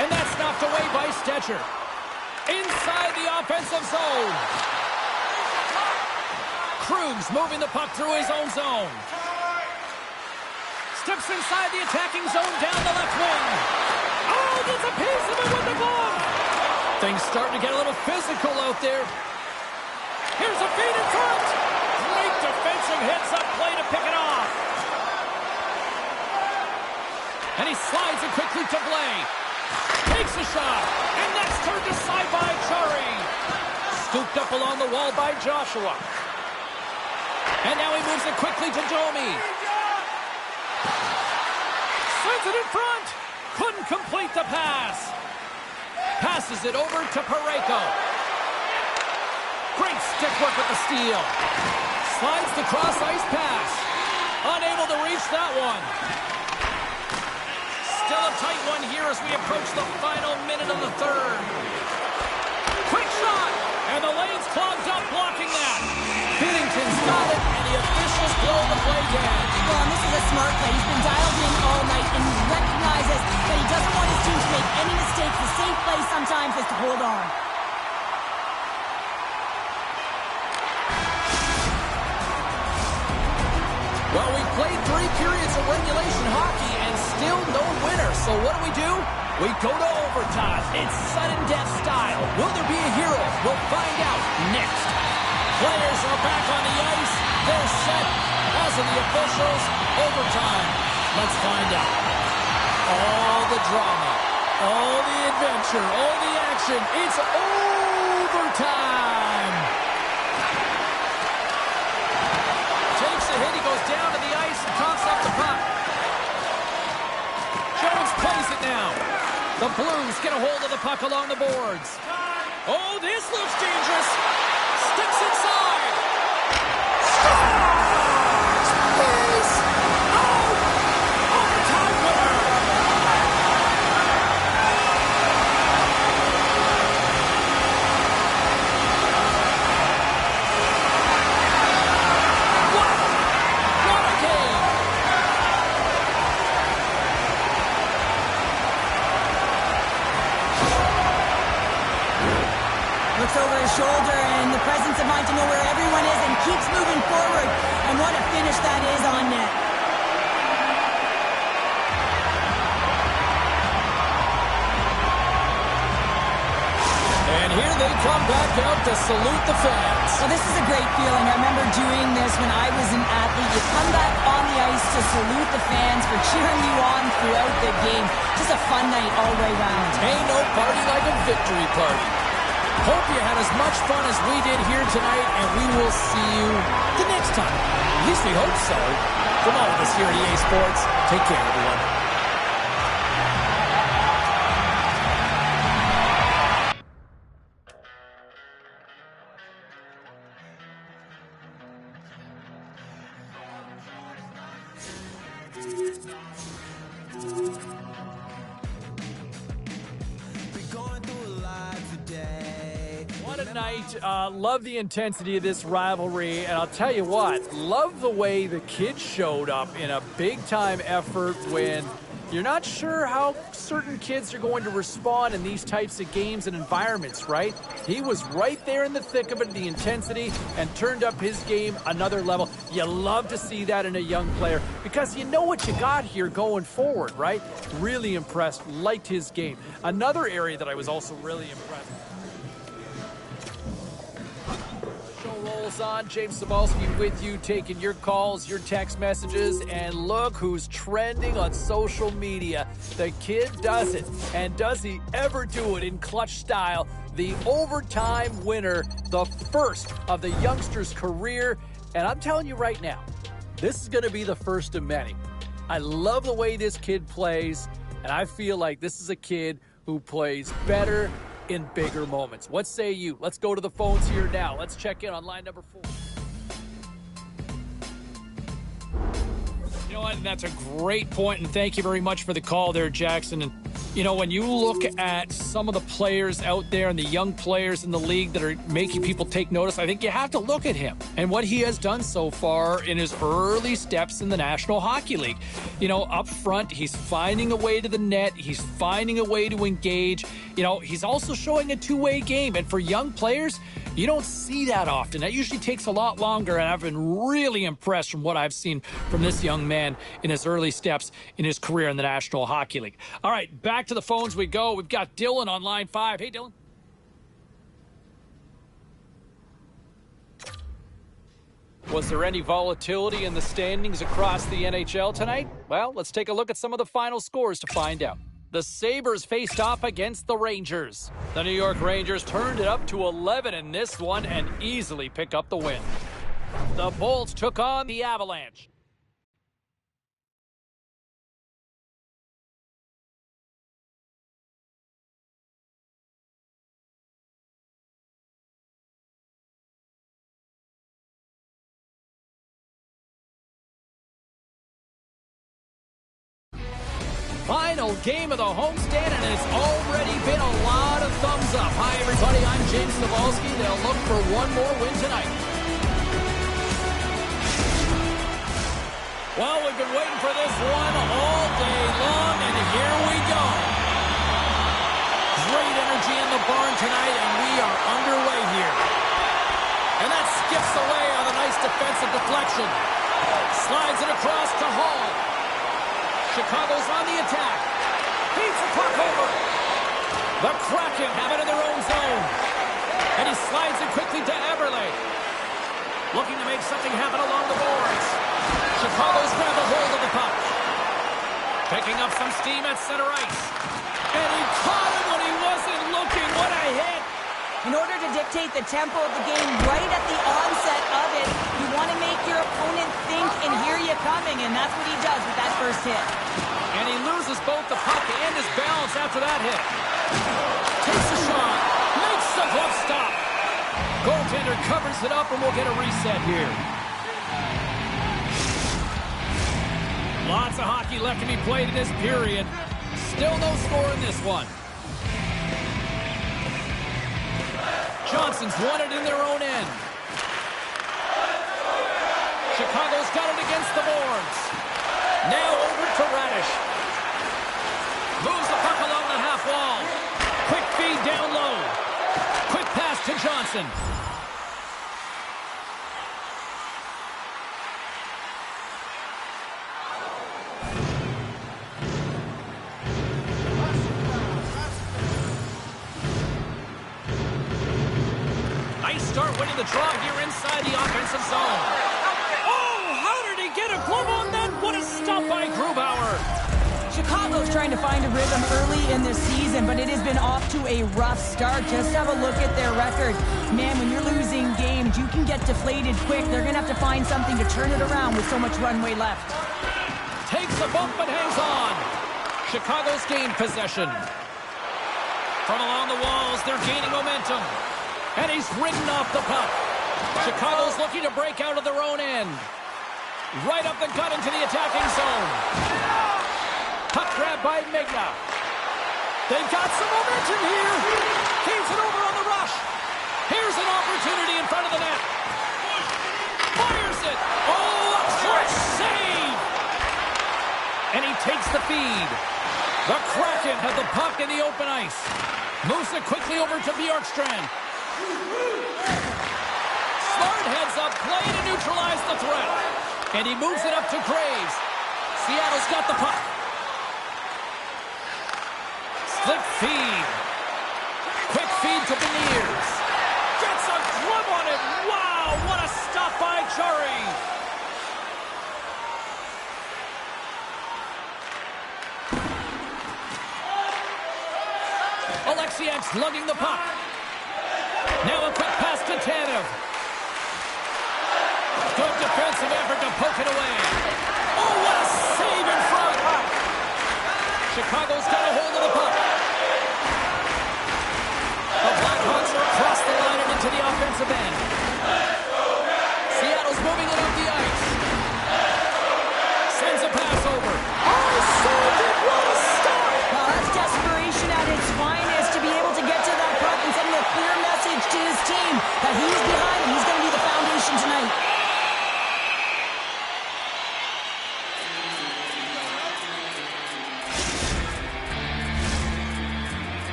And that's knocked away by Stetcher. Inside the offensive zone. Krug's moving the puck through his own zone. Steps inside the attacking zone down the left wing. Oh, gets a piece of it with the glove. Things starting to get a little physical out there. Here's a feed in front. Great defensive hits up play to pick it off. And he slides it quickly to Blay. Takes a shot. And that's turned aside by Chari. Scooped up along the wall by Joshua. And now he moves it quickly to Domi. Sends it in front. Couldn't complete the pass. Passes it over to Parayko. Great stick work with the steal. Slides the cross-ice pass. Unable to reach that one. Still a tight one here as we approach the final minute of the third. Quick shot. And the lane's clogged up blocking that. Binnington's got it, and the officials blow the play down. Well, this is a smart play. He's been dialed in all night, and he recognizes that he doesn't want his team to make any mistakes. The safe play sometimes is to hold on. Well, we played 3 periods of regulation hockey and still no winner. So what do? We go to overtime. It's sudden death style. Will there be a hero? We'll find out next. Players are back on the ice. They're set. As are the officials. Overtime. Let's find out. All the drama, all the adventure, all the action. It's overtime. Takes a hit. He goes down to the ice and coughs up the puck. Jones plays it now. The Blues get a hold of the puck along the boards. Oh, this looks dangerous. Sticks inside. Scores! He's out! Overtime winner! Looks over his shoulder and the presence of mind to know where everyone is and keeps moving forward. And what a finish that is on net. And here they come back out to salute the fans. Well, this is a great feeling. I remember doing this when I was an athlete. You come back on the ice to salute the fans for cheering you on throughout the game. Just a fun night all the way around. Ain't no party like a victory party. Hope you had as much fun as we did here tonight, and we will see you the next time. At least we hope so. From all of us here at EA Sports, take care, everyone. Love the intensity of this rivalry, and I'll tell you what, love the way the kids showed up in a big-time effort when you're not sure how certain kids are going to respond in these types of games and environments, right? He was right there in the thick of it, the intensity, and turned up his game another level. You love to see that in a young player because you know what you got here going forward, right? Really impressed, liked his game. Another area that I was also really impressed. Rolls on. James Cybulski with you, taking your calls, your text messages, and look who's trending on social media. The kid does it, and does he ever do it in clutch style? The overtime winner, the first of the youngster's career, and I'm telling you right now, this is going to be the first of many. I love the way this kid plays, and I feel like this is a kid who plays better in bigger moments. What say you? Let's go to the phones here now. Let's check in on line number 4. You know what? That's a great point, and thank you very much for the call there, Jackson. And you know, when you look at some of the players out there and the young players in the league that are making people take notice, I think you have to look at him and what he has done so far in his early steps in the National Hockey League. You know, up front, he's finding a way to the net. He's finding a way to engage. You know, he's also showing a two-way game. And for young players, you don't see that often. That usually takes a lot longer, and I've been really impressed from what I've seen from this young man in his early steps in his career in the National Hockey League. All right, back to the phones we go. We've got Dylan on line 5. Hey, Dylan. Was there any volatility in the standings across the NHL tonight? Well, let's take a look at some of the final scores to find out. The Sabres faced off against the Rangers. The New York Rangers turned it up to 11 in this one and easily picked up the win. The Bolts took on the Avalanche. Final game of the homestand, and it's already been a lot of thumbs up. Hi, everybody. I'm James Cybulski. They'll look for one more win tonight. Well, we've been waiting for this one all day long, and here we go. Great energy in the barn tonight, and we are underway here. And that skips away on a nice defensive deflection. Slides it across to Hall. Chicago's on the attack. Beats the puck over. The Kraken have it in their own zone. And he slides it quickly to Eberle. Looking to make something happen along the boards. Chicago's grab a hold of the puck. Picking up some steam at center ice. And he caught him when he wasn't looking. What a hit. In order to dictate the tempo of the game right at the onset of it, you want to make your opponent think and hear you coming, and that's what he does with that first hit. And he loses both the puck and his balance after that hit. Takes a shot. Makes the glove stop. Goaltender covers it up, and we'll get a reset here. Lots of hockey left to be played in this period. Still no score in this one. Johnson's won it in their own end. Chicago's got it against the boards. Now over to Radish. Moves the puck along the half wall. Quick feed down low. Quick pass to to Johnson. Nice start winning the draw here inside the offensive zone. Oh, how did he get a glove on that? What a stop by Grubauer. Chicago's trying to find a rhythm early in this season, but it has been off to a rough start. Just have a look at their record. Man, when you're losing games, you can get deflated quick. They're going to have to find something to turn it around with so much runway left. Takes a bump but hangs on. Chicago's gained possession. From along the walls, they're gaining momentum. And he's ridden off the puck. Chicago's looking to break out of their own end. Right up the gut into the attacking zone. Puck grab by Megna. They've got some momentum here. Keeps it over on the rush. Here's an opportunity in front of the net. Fires it. Oh, a fresh save. And he takes the feed. The Kraken have the puck in the open ice. Moves it quickly over to Bjorkstrand. Smart heads up play to neutralize the threat. And he moves it up to Graves. Seattle's got the puck. Slick feed. Quick feed to Beniers. Gets a glove on it. Wow, what a stop by Chari. Alexiak's lugging the puck. Now a quick pass to Tanev. Good defensive effort to poke it away. Oh, what a save in front. Chicago's got a hold of the puck. The Blackhawks are across the line and into the offensive end. Seattle's moving it up the ice. Sends a pass over. Oh, saved it. What a stop. Well, that's desperation at its finest to be able to get to that puck and sending a clear message to his team that he's behind and he's going to be the foundation tonight.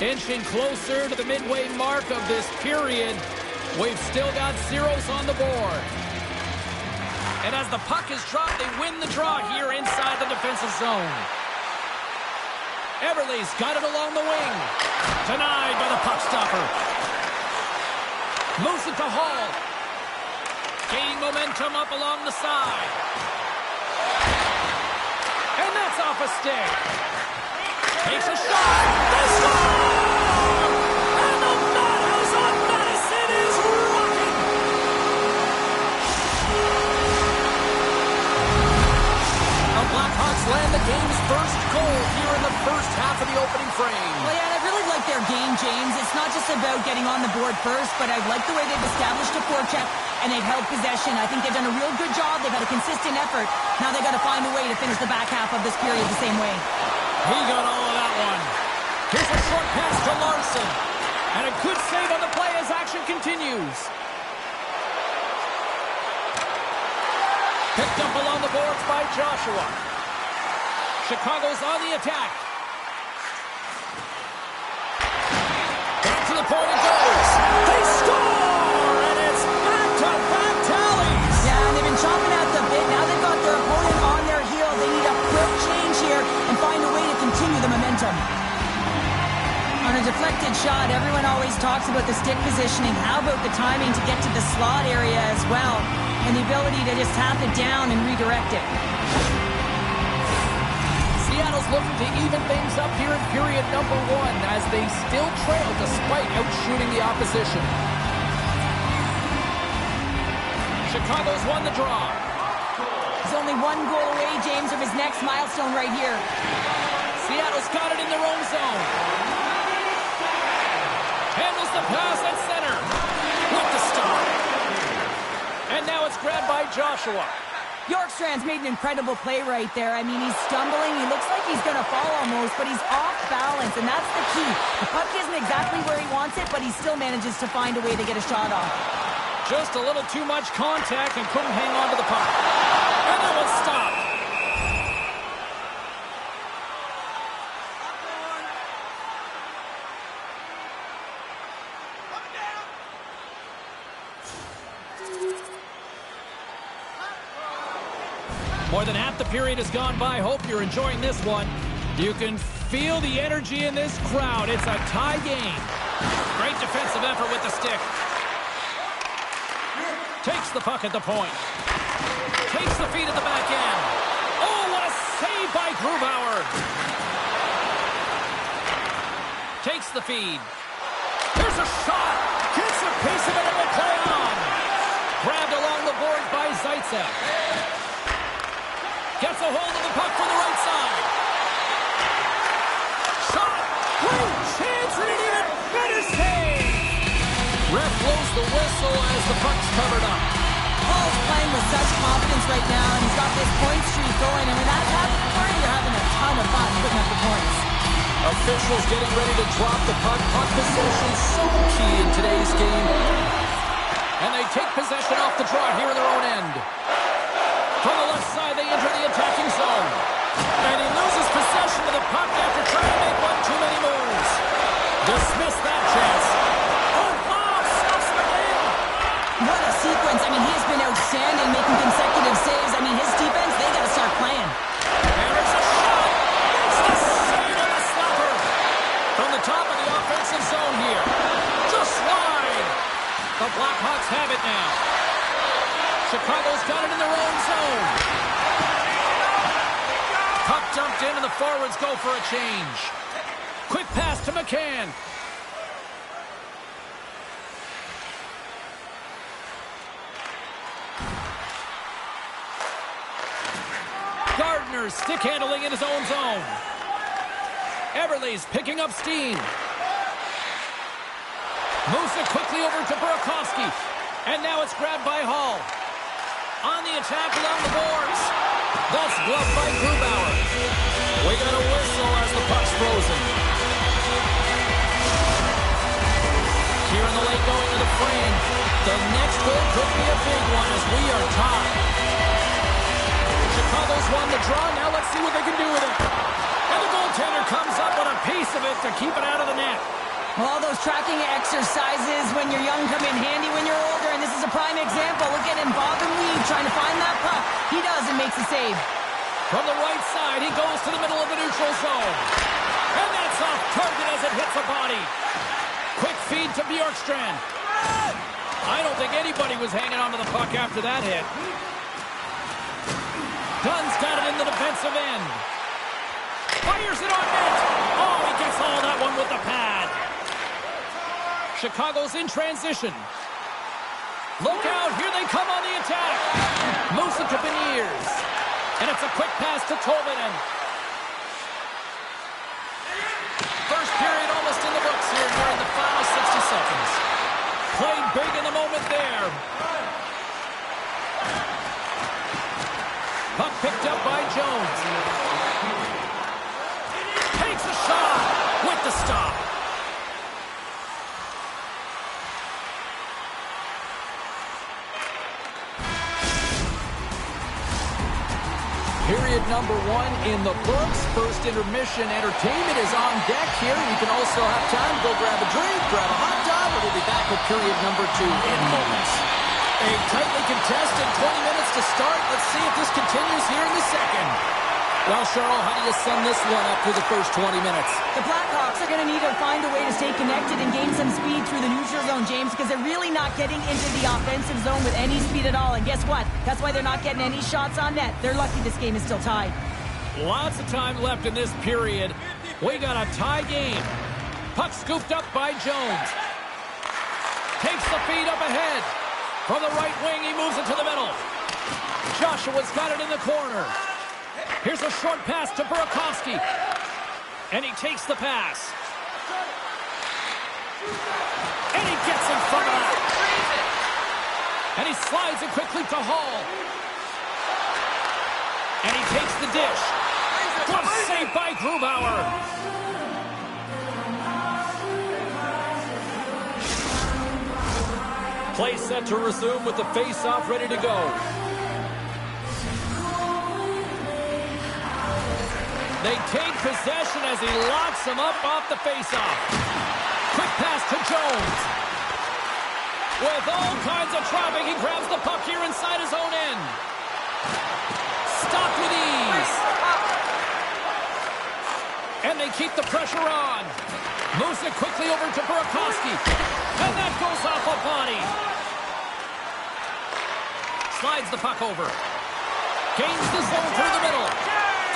Inching closer to the midway mark of this period. We've still got zeros on the board. And as the puck is dropped, they win the draw here inside the defensive zone. Everly's got it along the wing. Denied by the puck stopper. Moves it to Hall. Gaining momentum up along the side. And that's off a stick. Takes a shot. They score! And the Madhouse on Madison is rocking! The Blackhawks land the game's first goal here in the first half of the opening frame. Well, yeah, I really like their game, James. It's not just about getting on the board first, but I like the way they've established a forecheck and they've held possession. I think they've done a real good job. They've had a consistent effort. Now they've got to find a way to finish the back half of this period the same way. He got all of that one. Here's a short pass to Larson. And a good save on the play as action continues. Picked up along the boards by Joshua. Chicago's on the attack. Back to the point it goes. They score! And it's back-to-back tallies. Yeah, and they've been chopping at the bit. Now they've got their opponent on their heel. They need a quick change here and find a way to continue the momentum. On a deflected shot, everyone always talks about the stick positioning. How about the timing to get to the slot area as well? And the ability to just tap it down and redirect it. Seattle's looking to even things up here in period number one as they still trail despite outshooting the opposition. Chicago's won the draw. He's only one goal away, James, of his next milestone right here. Seattle's got it in their own zone. Handles the pass at center. With the stop. And now it's grabbed by Joshua. Bjorkstrand's made an incredible play right there. I mean, he's stumbling. He looks like he's going to fall almost, but he's off balance, and that's the key. The puck isn't exactly where he wants it, but he still manages to find a way to get a shot off. Just a little too much contact and couldn't hang on to the puck. And that was stopped. More than half the period has gone by. Hope you're enjoying this one. You can feel the energy in this crowd. It's a tie game. Great defensive effort with the stick. Takes the puck at the point. Takes the feed at the back end. Oh, what a save by Grubauer. Takes the feed. Here's a shot. Gets a piece of it and will play on. Grabbed along the boards by Zaitsev. Gets a hold of the puck from the right side. Shot. Great chance and it even better save. Ref blows the whistle as the puck's covered up. Paul's playing with such confidence right now, and he's got this point streak going. And when that happens for him, you're having a ton of fun putting up the points. Officials getting ready to drop the puck. Puck possession so key in today's game. And they take possession off the draw here in their own end. From the left side, they enter the attacking zone. And he loses possession of the puck after trying to make one too many moves. Dismiss that chance. Oh, wow! Stops him again. What a sequence. I mean, he has been outstanding, making consecutive saves. I mean, his defense, they got to start playing. And there's a shot. It's the save of the stopper. From the top of the offensive zone here. Just wide. The Blackhawks have it now. Chicago's got it in their own zone. Puck dumped in and the forwards go for a change. Quick pass to McCann. Gardner stick handling in his own zone. Everly's picking up steam. Moves it quickly over to Burakovsky. And now it's grabbed by Hall. On the attack along the boards. That's gloved by Grubauer. We got a whistle as the puck's frozen. Here in the late going to the frame. The next goal could be a big one as we are tied. Chicago's won the draw. Now let's see what they can do with it. And the goaltender comes up with a piece of it to keep it out of the net. Well, all those tracking exercises when you're young come in handy when you're older, and this is a prime example. Look at him bob and weave trying to find that puck. He does and makes a save. From the right side, he goes to the middle of the neutral zone. And that's off target as it hits a body. Quick feed to Bjorkstrand. I don't think anybody was hanging on to the puck after that hit. Dunn's got it in the defensive end. Fires it on net. Oh, he gets all that one with the pad. Chicago's in transition. Look out, here they come on the attack. Moves it to Beniers. And it's a quick pass to Tolvanen. First period almost in the books here during the final 60 seconds. Played big in the moment there. Puck picked up by Jones. Takes a shot with the stop. Period number one in the books. First intermission entertainment is on deck here. You can also have time to go grab a drink, grab a hot dog, and we'll be back with period number two in moments. A tightly contested 20 minutes to start. Let's see if this continues here in the second. Well, Cheryl, how do you sum this one up through the first 20 minutes? The Blackhawks are going to need to find a way to stay connected and gain some speed through the neutral zone, James, because they're really not getting into the offensive zone with any speed at all. And guess what? That's why they're not getting any shots on net. They're lucky this game is still tied. Lots of time left in this period. We got a tie game. Puck scooped up by Jones. Takes the feed up ahead. From the right wing, he moves it to the middle. Joshua's got it in the corner. Here's a short pass to Burakovsky. And he takes the pass. And he gets in front of it. And he slides it quickly to Hall. And he takes the dish. Glove saved by Grubauer. Play set to resume with the face-off ready to go. They take possession as he locks him up off the face-off. Quick pass to Jones. With all kinds of traffic, he grabs the puck here inside his own end. Stop Can they keep the pressure on? Moves it quickly over to Burakovsky. And that goes off a body. Slides the puck over. Gains the zone through the middle.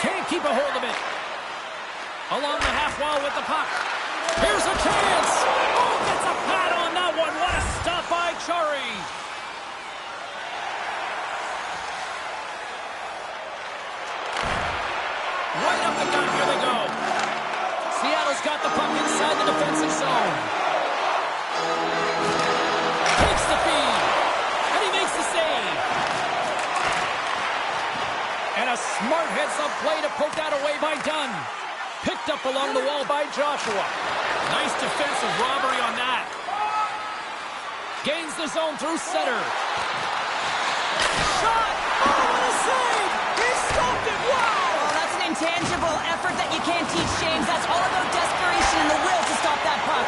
Can't keep a hold of it. Along the half wall with the puck. Here's a chance. Oh, gets a pad on that one. What a stop by Chari. Right up the gut. Here they go. Seattle's got the puck inside the defensive zone. Takes the feed. And he makes the save. And a smart heads-up play to poke that away by Dunn. Picked up along the wall by Joshua. Nice defensive robbery on that. Gains the zone through center. Shot! Oh, what a save! He stopped it! Wow! Oh, that's an intangible effort that you can't teach, James. That's all about desperation and the will to stop that puck.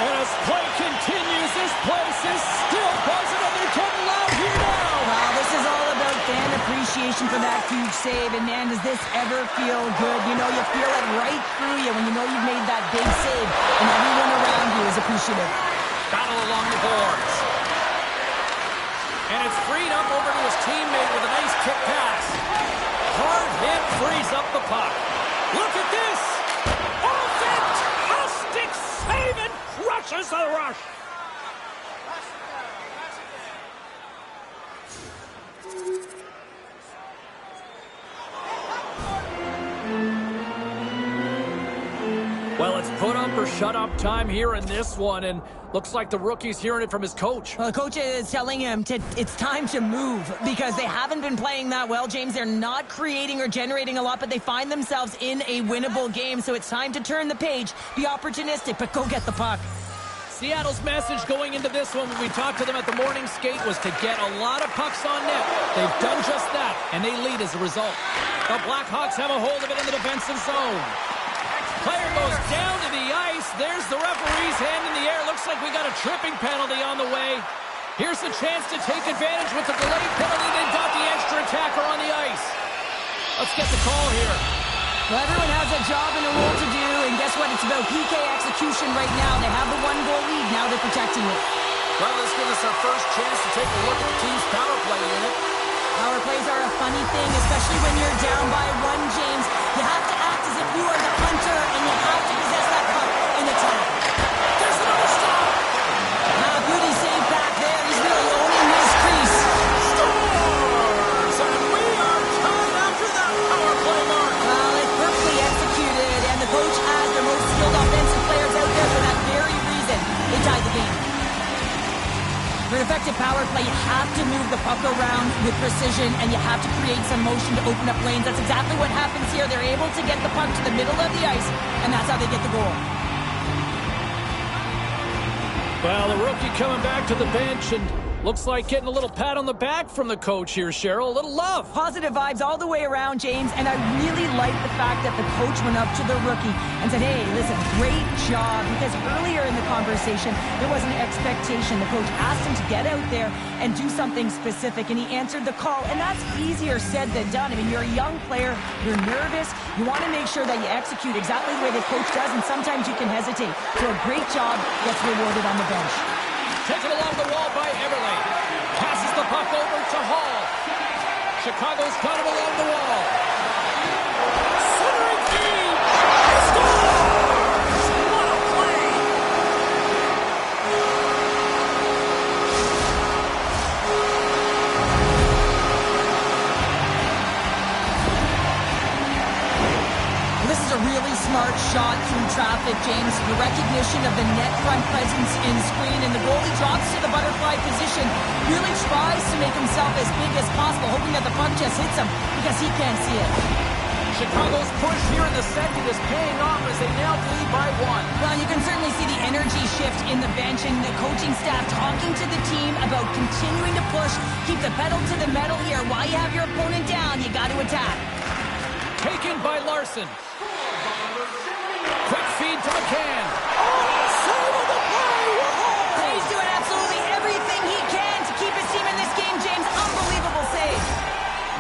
And as play continues, this place is still buzzing and they're getting loud here now. Wow, this is all about fan appreciation for that huge save. And man, does this ever feel good? You know, you feel it right through you when you know you've made that big save. And everyone around you is appreciative. Battle along the boards. And it's freed up over to his teammate with a nice kick pass. Hard hit frees up the puck. Look at this! Oh, fantastic save and crushes the rush! Well, it's put up or shut up time here in this one, and looks like the rookie's hearing it from his coach. Well, the coach is telling him it's time to move because they haven't been playing that well, James. They're not creating or generating a lot, but they find themselves in a winnable game, so it's time to turn the page, be opportunistic, but go get the puck. Seattle's message going into this one when we talked to them at the morning skate was to get a lot of pucks on net. They've done just that, and they lead as a result. The Blackhawks have a hold of it in the defensive zone. Player goes down to the ice. There's the referee's hand in the air. Looks like we got a tripping penalty on the way. Here's a chance to take advantage with the delayed penalty. They've got the extra attacker on the ice. Let's get the call here. Well, everyone has a job and a role to do, and guess what? It's about PK execution right now. They have the one-goal lead. Now they're protecting it. Well, this gives us our first chance to take a look at the team's power play unit. Power plays are a funny thing, especially when you're down by one, James. You have to act as if you are the hunter, and you have to possess that puck in attack. There's another stop! Now, beauty save back there. He's really owning his crease. Scores! And we are tied after that power play mark. Well, it's perfectly executed, and the coach has their most skilled offensive players out there for that very reason. They tied the game. For an effective power play, you have to move the puck around with precision, and you have to create some motion to open up lanes. That's exactly what happens here. They're able to get the puck to the middle of the ice, and that's how they get the goal. Well, the rookie coming back to the bench, and looks like getting a little pat on the back from the coach here, Cheryl. A little love. Positive vibes all the way around, James, and I really like the fact that the coach went up to the rookie and said, hey, listen, great job, because earlier in the conversation, there was an expectation. The coach asked him to get out there and do something specific, and he answered the call, and that's easier said than done. I mean, you're a young player, you're nervous, you want to make sure that you execute exactly the way the coach does, and sometimes you can hesitate. So a great job gets rewarded on the bench. Taken along the wall by Everly. Passes the puck over to Hall. Chicago's got it along the wall. Centering feed. Scores! What a play! This is a really smart shot through traffic, James. The recognition of the net front presence in screen, and the goalie drops to the butterfly position, really tries to make himself as big as possible, hoping that the puck just hits him because he can't see it. Chicago's push here in the second is paying off as they now lead by one. Well, you can certainly see the energy shift in the bench and the coaching staff talking to the team about continuing to push, keep the pedal to the metal here. While you have your opponent down, you got to attack. Taken by Larson. Quick feed to McCann. Save of the play! He's doing absolutely everything he can to keep his team in this game, James. Unbelievable save.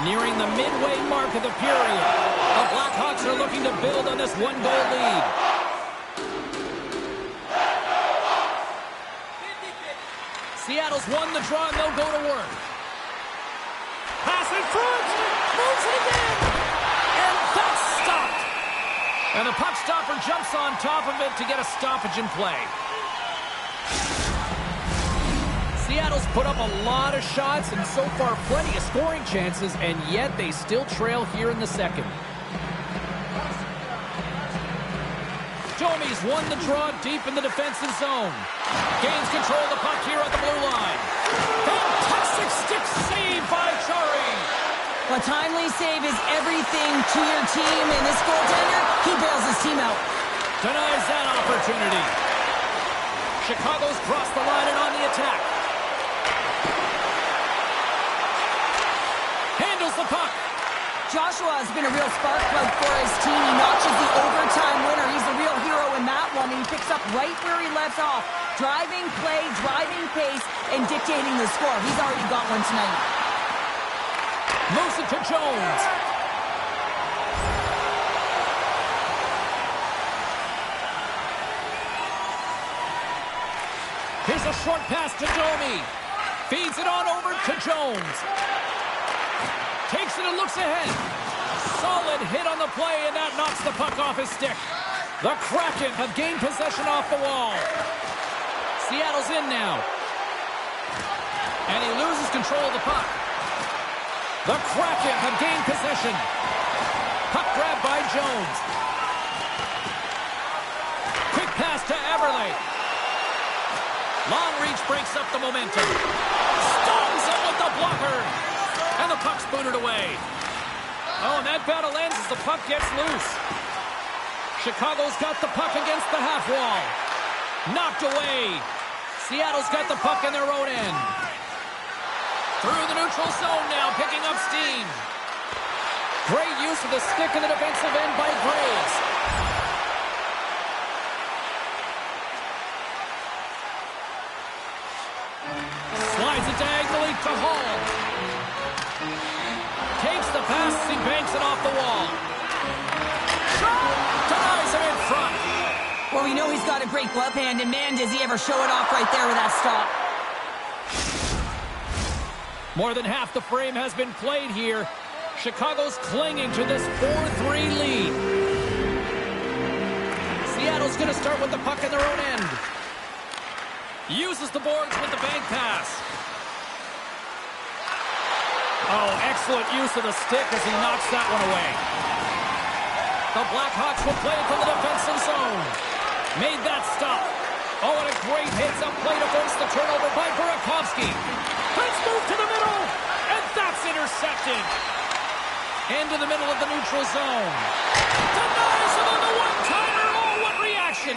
Nearing the midway mark of the period. The Blackhawks are are looking to build on this one-goal lead. Seattle's won the draw, and they'll go to work. Pass in front. Moves it again. And that's stopped. And the puck stopper jumps on top of it to get a stoppage in play. Seattle's put up a lot of shots and so far plenty of scoring chances, and yet they still trail here in the second. Domi's won the draw deep in the defensive zone. Gains control of the puck here on the blue line. Fantastic stick save by Chari. A timely save is everything to your team, and this goaltender, he bails his team out. Denies that opportunity. Chicago's crossed the line and on the attack. Handles the puck. Joshua has been a real spark plug for his team. He notches the overtime winner. He's the real hero in that one, and he picks up right where he left off. Driving play, driving pace, and dictating the score. He's already got one tonight. Moves it to Jones. Here's a short pass to Domi. Feeds it on over to Jones. Takes it and looks ahead. Solid hit on the play, and that knocks the puck off his stick. The Kraken have gained possession off the wall. Seattle's in now. And he loses control of the puck. The Kraken have gained possession. Puck grab by Jones. Quick pass to Eberle. Long reach breaks up the momentum. Stones him with the blocker. And the puck's booted away. Oh, and that battle ends as the puck gets loose. Chicago's got the puck against the half wall. Knocked away. Seattle's got the puck in their own end. Through the neutral zone now, picking up steam. Great use of the stick in the defensive end by Graves. Slides it diagonally to Hall. Takes the pass, he banks it off the wall. Denies him in front. Well, we know he's got a great glove hand, and man, does he ever show it off right there with that stop. More than half the frame has been played here. Chicago's clinging to this 4-3 lead. Seattle's going to start with the puck in their own end. Uses the boards with the bank pass. Oh, excellent use of the stick as he knocks that one away. The Blackhawks will play it from the defensive zone. Made that stop. Oh, and a great hits-up play to force the turnover by Burakovsky. Let's move to the middle, and that's intercepted. Into the middle of the neutral zone. Denies him on the one-timer. Oh, what reaction!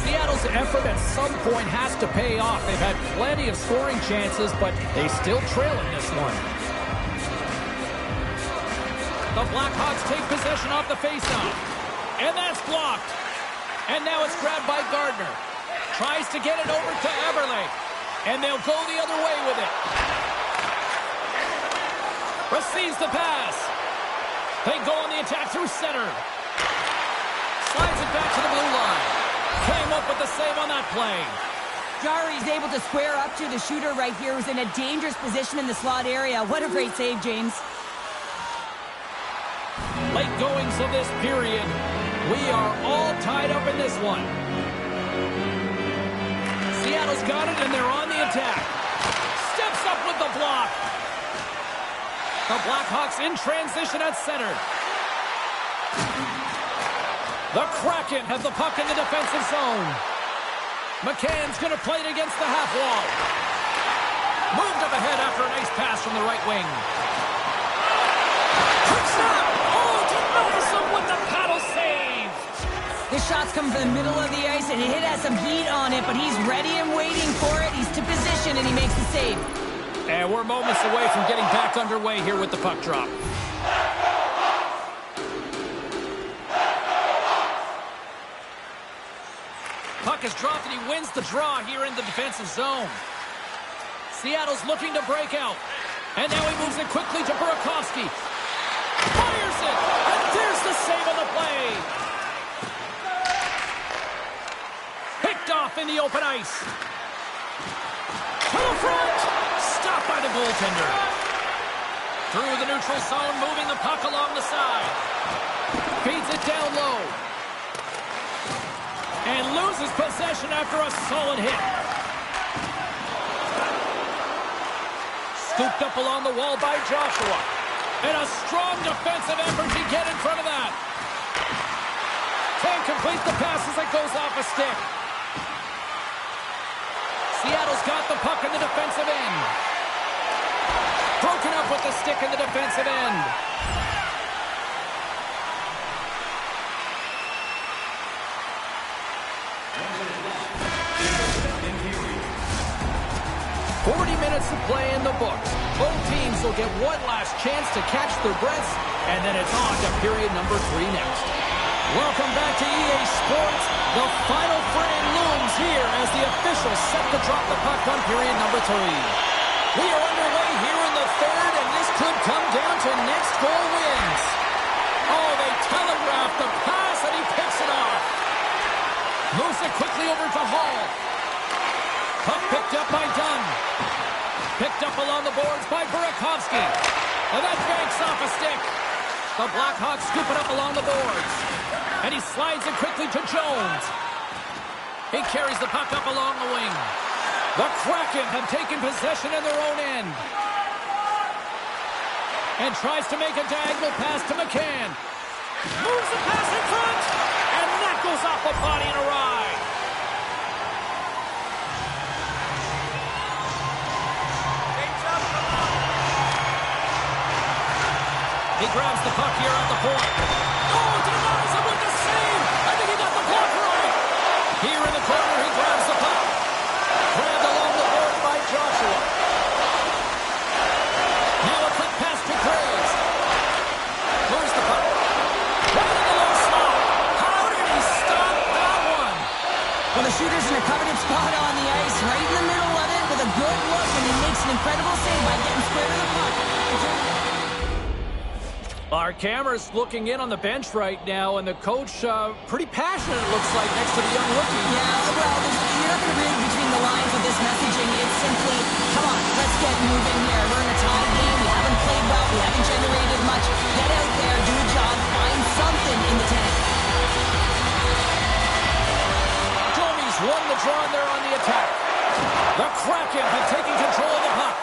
Seattle's effort at some point has to pay off. They've had plenty of scoring chances, but they still trail in this one. The Blackhawks take possession off the faceoff. And that's blocked. And now it's grabbed by Gardner. Tries to get it over to Eberle. And they'll go the other way with it. Receives the pass. They go on the attack through center. Slides it back to the blue line. Came up with the save on that play. Jari's able to square up to the shooter right here, who's in a dangerous position in the slot area. What a great save, James. Late goings of this period. We are all tied up in this one. Seattle's got it, and they're on the attack. Steps up with the block. The Blackhawks in transition at center. The Kraken have the puck in the defensive zone. McCann's going to play it against the half wall. Moved up ahead after a nice pass from the right wing. Quick shot! Oh, denies him with the paddle save! This shot's coming from the middle of the ice, and it has some heat on it, but he's ready and waiting for it. He's to position, and he makes the save. And we're moments away from getting back underway here with the puck drop. Puck is dropped, and he wins the draw here in the defensive zone. Seattle's looking to break out. And now he moves it quickly to Burakovsky. Fires it! And there's the save on the play! Picked off in the open ice. To the front! Stopped by the goaltender. Through the neutral zone, moving the puck along the side. Feeds it down low. And loses possession after a solid hit. Scooped up along the wall by Joshua. And a strong defensive effort to get in front of that. Can't complete the pass as it goes off a stick. Seattle's got the puck in the defensive end. Broken up with the stick in the defensive end. Minutes of play in the books. Both teams will get one last chance to catch their breaths, and then it's on to period number 3 next. Welcome back to EA Sports. The final frame looms here as the officials set to drop the puck on period number 3. We are underway here in the third, and this could come down to next goal wins. Oh, they telegraph the pass, and he picks it off. Moves it quickly over to Hall. Puck picked up by Dunn. Picked up along the boards by Burakovsky. And that banks off a stick. The Blackhawks scoop it up along the boards. And he slides it quickly to Jones. He carries the puck up along the wing. The Kraken have taken possession in their own end. And tries to make a diagonal pass to McCann. Moves the pass in front. And that goes off the body and a ride. He grabs the puck here at the point. Oh, denies him with the save! I think he got the blocker on it. Here in the corner, he grabs the puck. Grabbed along the board by Joshua. Now a quick pass to Graves. Moves the puck. Right in the low slot. How did he stop that one? Well, the shooter's in a coveted spot on the ice, right in the middle of it, with a good look, and he makes an incredible save by getting square to the puck. Our camera's looking in on the bench right now, and the coach, pretty passionate, it looks like, next to the young rookie. Yeah, well, you're not going to read between the lines with this messaging. It's simply, come on, let's get moving here. We're in a tie game. We haven't played well. We haven't generated much. Get out there, do a job, find something in the tank. Domi's won the draw, and they're on the attack. The Kraken have taken control of the puck.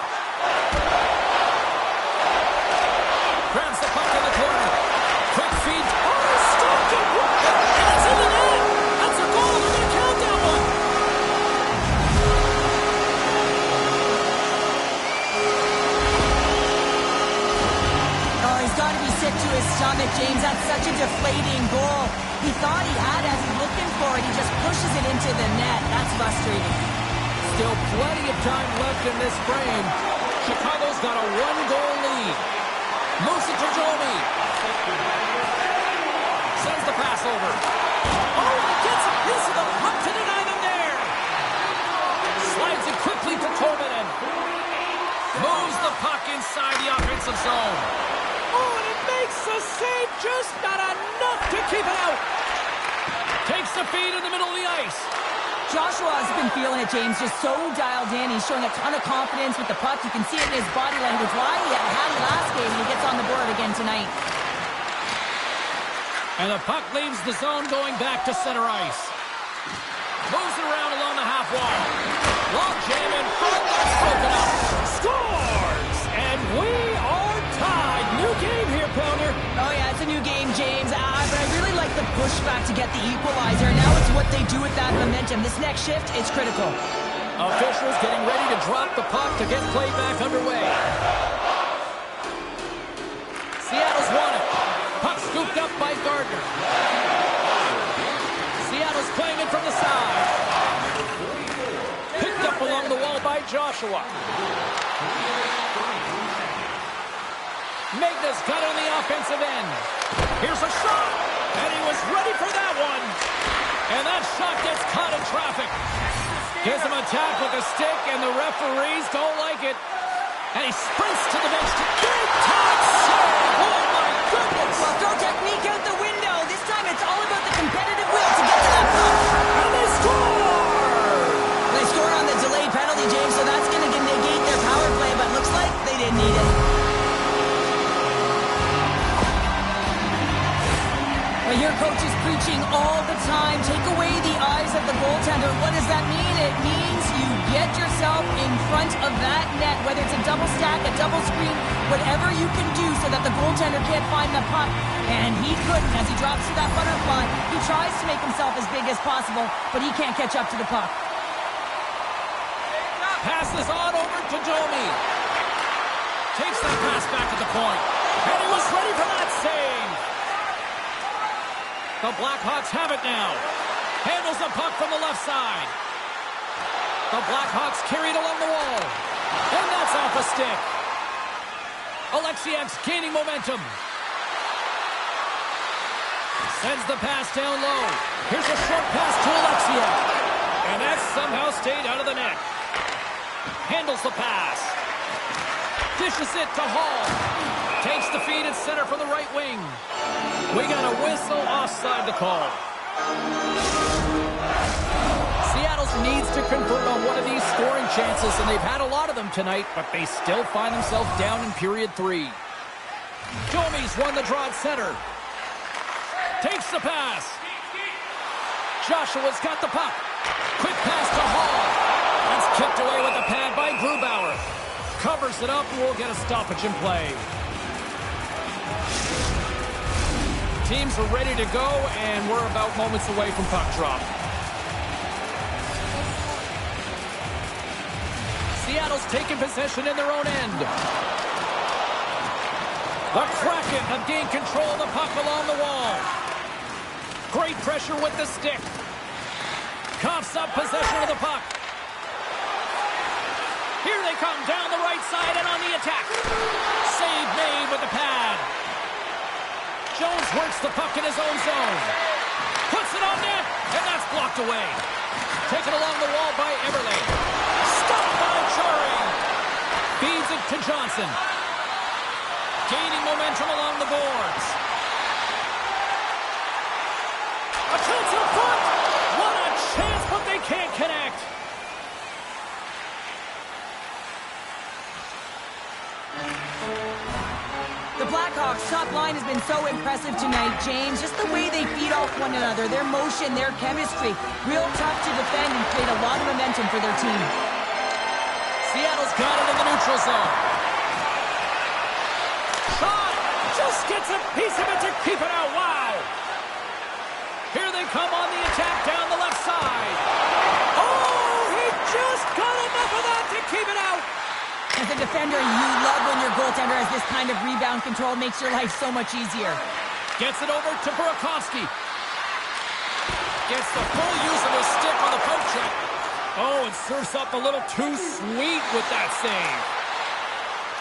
Grabs the puck in the corner. Quick feed. Oh, stopped it! And it's in the net! That's a goal! They're going to count that one! Oh, he's got to be sick to his stomach, James. That's such a deflating goal. He thought he had as he's looking for it. He just pushes it into the net. That's frustrating. Still plenty of time left in this frame. Chicago's got a 1-goal lead. Moves it to Domi. Sends the pass over. Oh, he gets a piece of the puck to deny them there. Slides it quickly to Tolvanen. Moves the puck inside the offensive zone. Oh, and it makes the save, just not enough to keep it out. Takes the feed in the middle of the ice. Joshua's been feeling it, James, just so dialed in. He's showing a ton of confidence with the puck. You can see it in his body language. Why he had it last game, and he gets on the board again tonight. And the puck leaves the zone going back to center ice. Moves it around along the half wall. Long jam in front, that's broken up. Scores! And we are tied. New game here, Pounder. Oh, yeah, it's a new game, James. But I really like the pushback to get the equalizer. Now it's what they do with that momentum. This next shift is critical. Officials getting ready to drop the puck to get play back underway. Seattle's won it. Puck scooped up by Gardner. Seattle's playing it from the side. Picked up along the wall by Joshua. Magna's got it on the offensive end. Here's a shot, and he was ready for that one. And that shot gets caught in traffic. Gives him a tap with a stick, and the referees don't like it. And he sprints to the bench to big time save. Oh, my goodness. Well, throw technique out the window. This time it's all about the competitive will to get to that puck. And they score! They scored on the delayed penalty, James, so that's going to negate their power play, but looks like they didn't need it. Well, your coach is preaching all the time. Take away the eyes of the goaltender. What does that mean? It means you get yourself in front of that net, whether it's a double stack, a double screen, whatever you can do so that the goaltender can't find the puck. And he couldn't as he drops to that butterfly. He tries to make himself as big as possible, but he can't catch up to the puck. Passes on over to Domi. Takes that pass back at the point. And he was ready for that save. The Blackhawks have it now. Handles the puck from the left side. The Blackhawks carry it along the wall. And that's off a stick. Alexiev's gaining momentum. Sends the pass down low. Here's a short pass to Alexiev. And that somehow stayed out of the net. Handles the pass. Dishes it to Hall. Takes the feed at center from the right wing. We got a whistle offside to call. Seattle needs to convert on one of these scoring chances, and they've had a lot of them tonight, but they still find themselves down in period 3. Domi's won the draw at center. Takes the pass. Joshua's got the puck. Quick pass to Hall. That's kicked away with a pad by Grubauer. Covers it up and we'll get a stoppage in play. Teams are ready to go, and we're about moments away from puck drop. Seattle's taking possession in their own end. The Kraken have gained control of the puck along the wall. Great pressure with the stick. Coughs up possession of the puck. Here they come down the right side and on the attack. Save made with the pad. Jones works the puck in his own zone. Puts it on net, and that's blocked away. Taken along the wall by Eberle. Stopped by Charing. Feeds it to Johnson. Gaining momentum along the boards. A chance in front. What a chance, but they can't connect. The Blackhawks' top line has been so impressive tonight, James. Just the way they feed off one another, their motion, their chemistry. Real tough to defend and create a lot of momentum for their team. Seattle's got it in the neutral zone. Shot! Just gets a piece of it to keep it out. Wow! Here they come on the attack down the left side. Oh, he just got enough of that to keep it out. As a defender, you love when your goaltender has this kind of rebound control. Makes your life so much easier. Gets it over to Burakovsky. Gets the full use of his stick on the poke check. Oh, and surfs up a little too sweet with that save.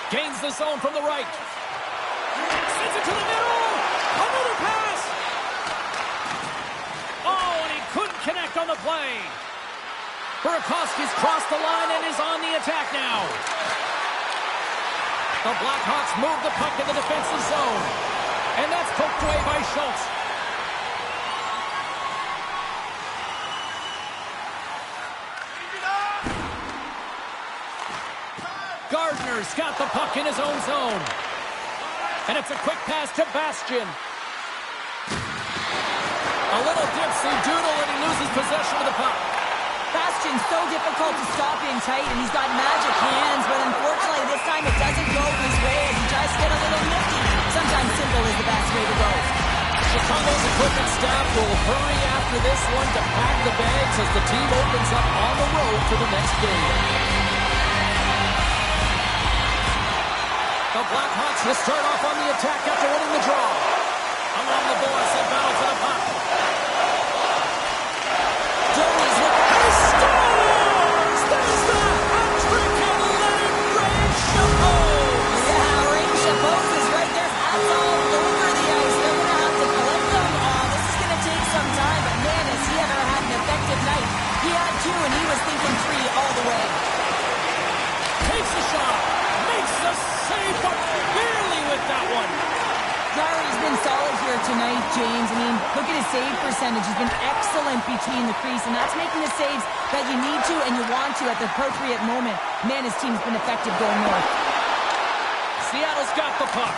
Gains the zone from the right. Sends it to the middle. Another pass. Oh, and he couldn't connect on the play. Burakovsky's crossed the line and is on the attack now. The Blackhawks move the puck in the defensive zone. And that's poked away by Schultz. Gardner's got the puck in his own zone. And it's a quick pass to Bastian. A little dipsy doodle and he loses possession of the puck. Bastian's so difficult to stop in tight, and he's got magic hands, but unfortunately this time it doesn't go his way as he tries to get a little nifty. Sometimes simple is the best way to go. Chicago's equipment staff will hurry after this one to pack the bags as the team opens up on the road for the next game. The Blackhawks will start off on the attack after winning the draw. Along the boards, they battle for the puck. Domi's looking. He scores! There's the hat trick and let it rain Chapeau! Yeah, Rain Chapeau is right there. Hats all over the ice. They're going to have to collect them. This is going to take some time, but man, has he ever had an effective night. He had two, and he was thinking tonight, James. I mean, look at his save percentage. He's been excellent between the crease, and that's making the saves that you need to and you want to at the appropriate moment. Man, his team's been effective going north. Seattle's got the puck.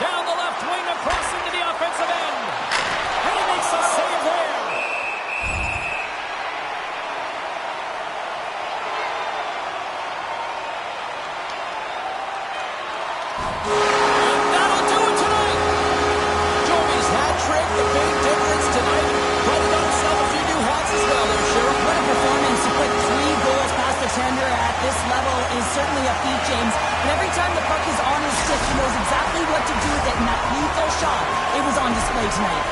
Down the left wing, across into the offensive end. And he makes a save there. At this level is certainly a feat, James. And every time the puck is on his stick, he knows exactly what to do with it. And that lethal shot, it was on display tonight.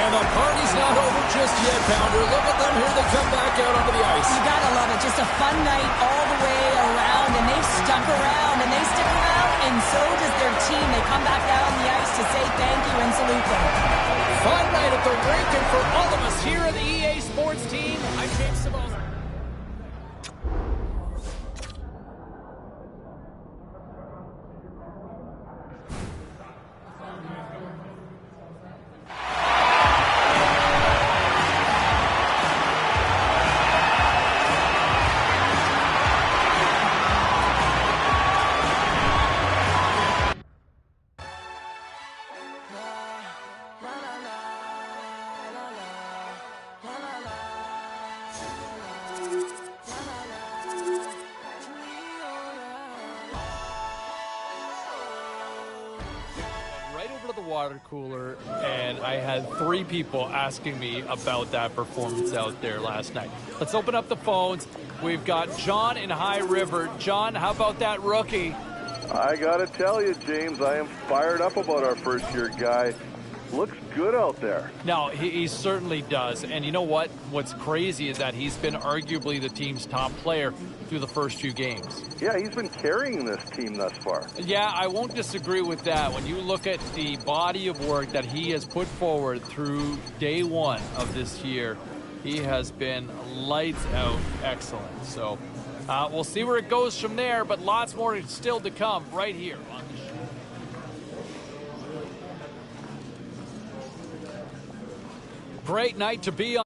And the party's not over just yet, Pounder. Look at them here. They come back out onto the ice. You gotta love it. Just a fun night all the way around. And they've stuck around, and they stick around, and so does their team. They come back out on the ice to say thank you and salute them. Fun night at the rink, and for all of us here on the EA Sports team, I'm James Simone. To the water cooler, and I had 3 people asking me about that performance out there last night. Let's open up the phones. We've got John in High River. John, how about that rookie? I gotta tell you, James, I am fired up about our first-year guy. Looks good out there. No, he certainly does. And you know what? What's crazy is that he's been arguably the team's top player through the first few games. Yeah, he's been carrying this team thus far. Yeah, I won't disagree with that. When you look at the body of work that he has put forward through day one of this year, he has been lights out excellent. So we'll see where it goes from there, but lots more still to come right here on the show. Great night to be on.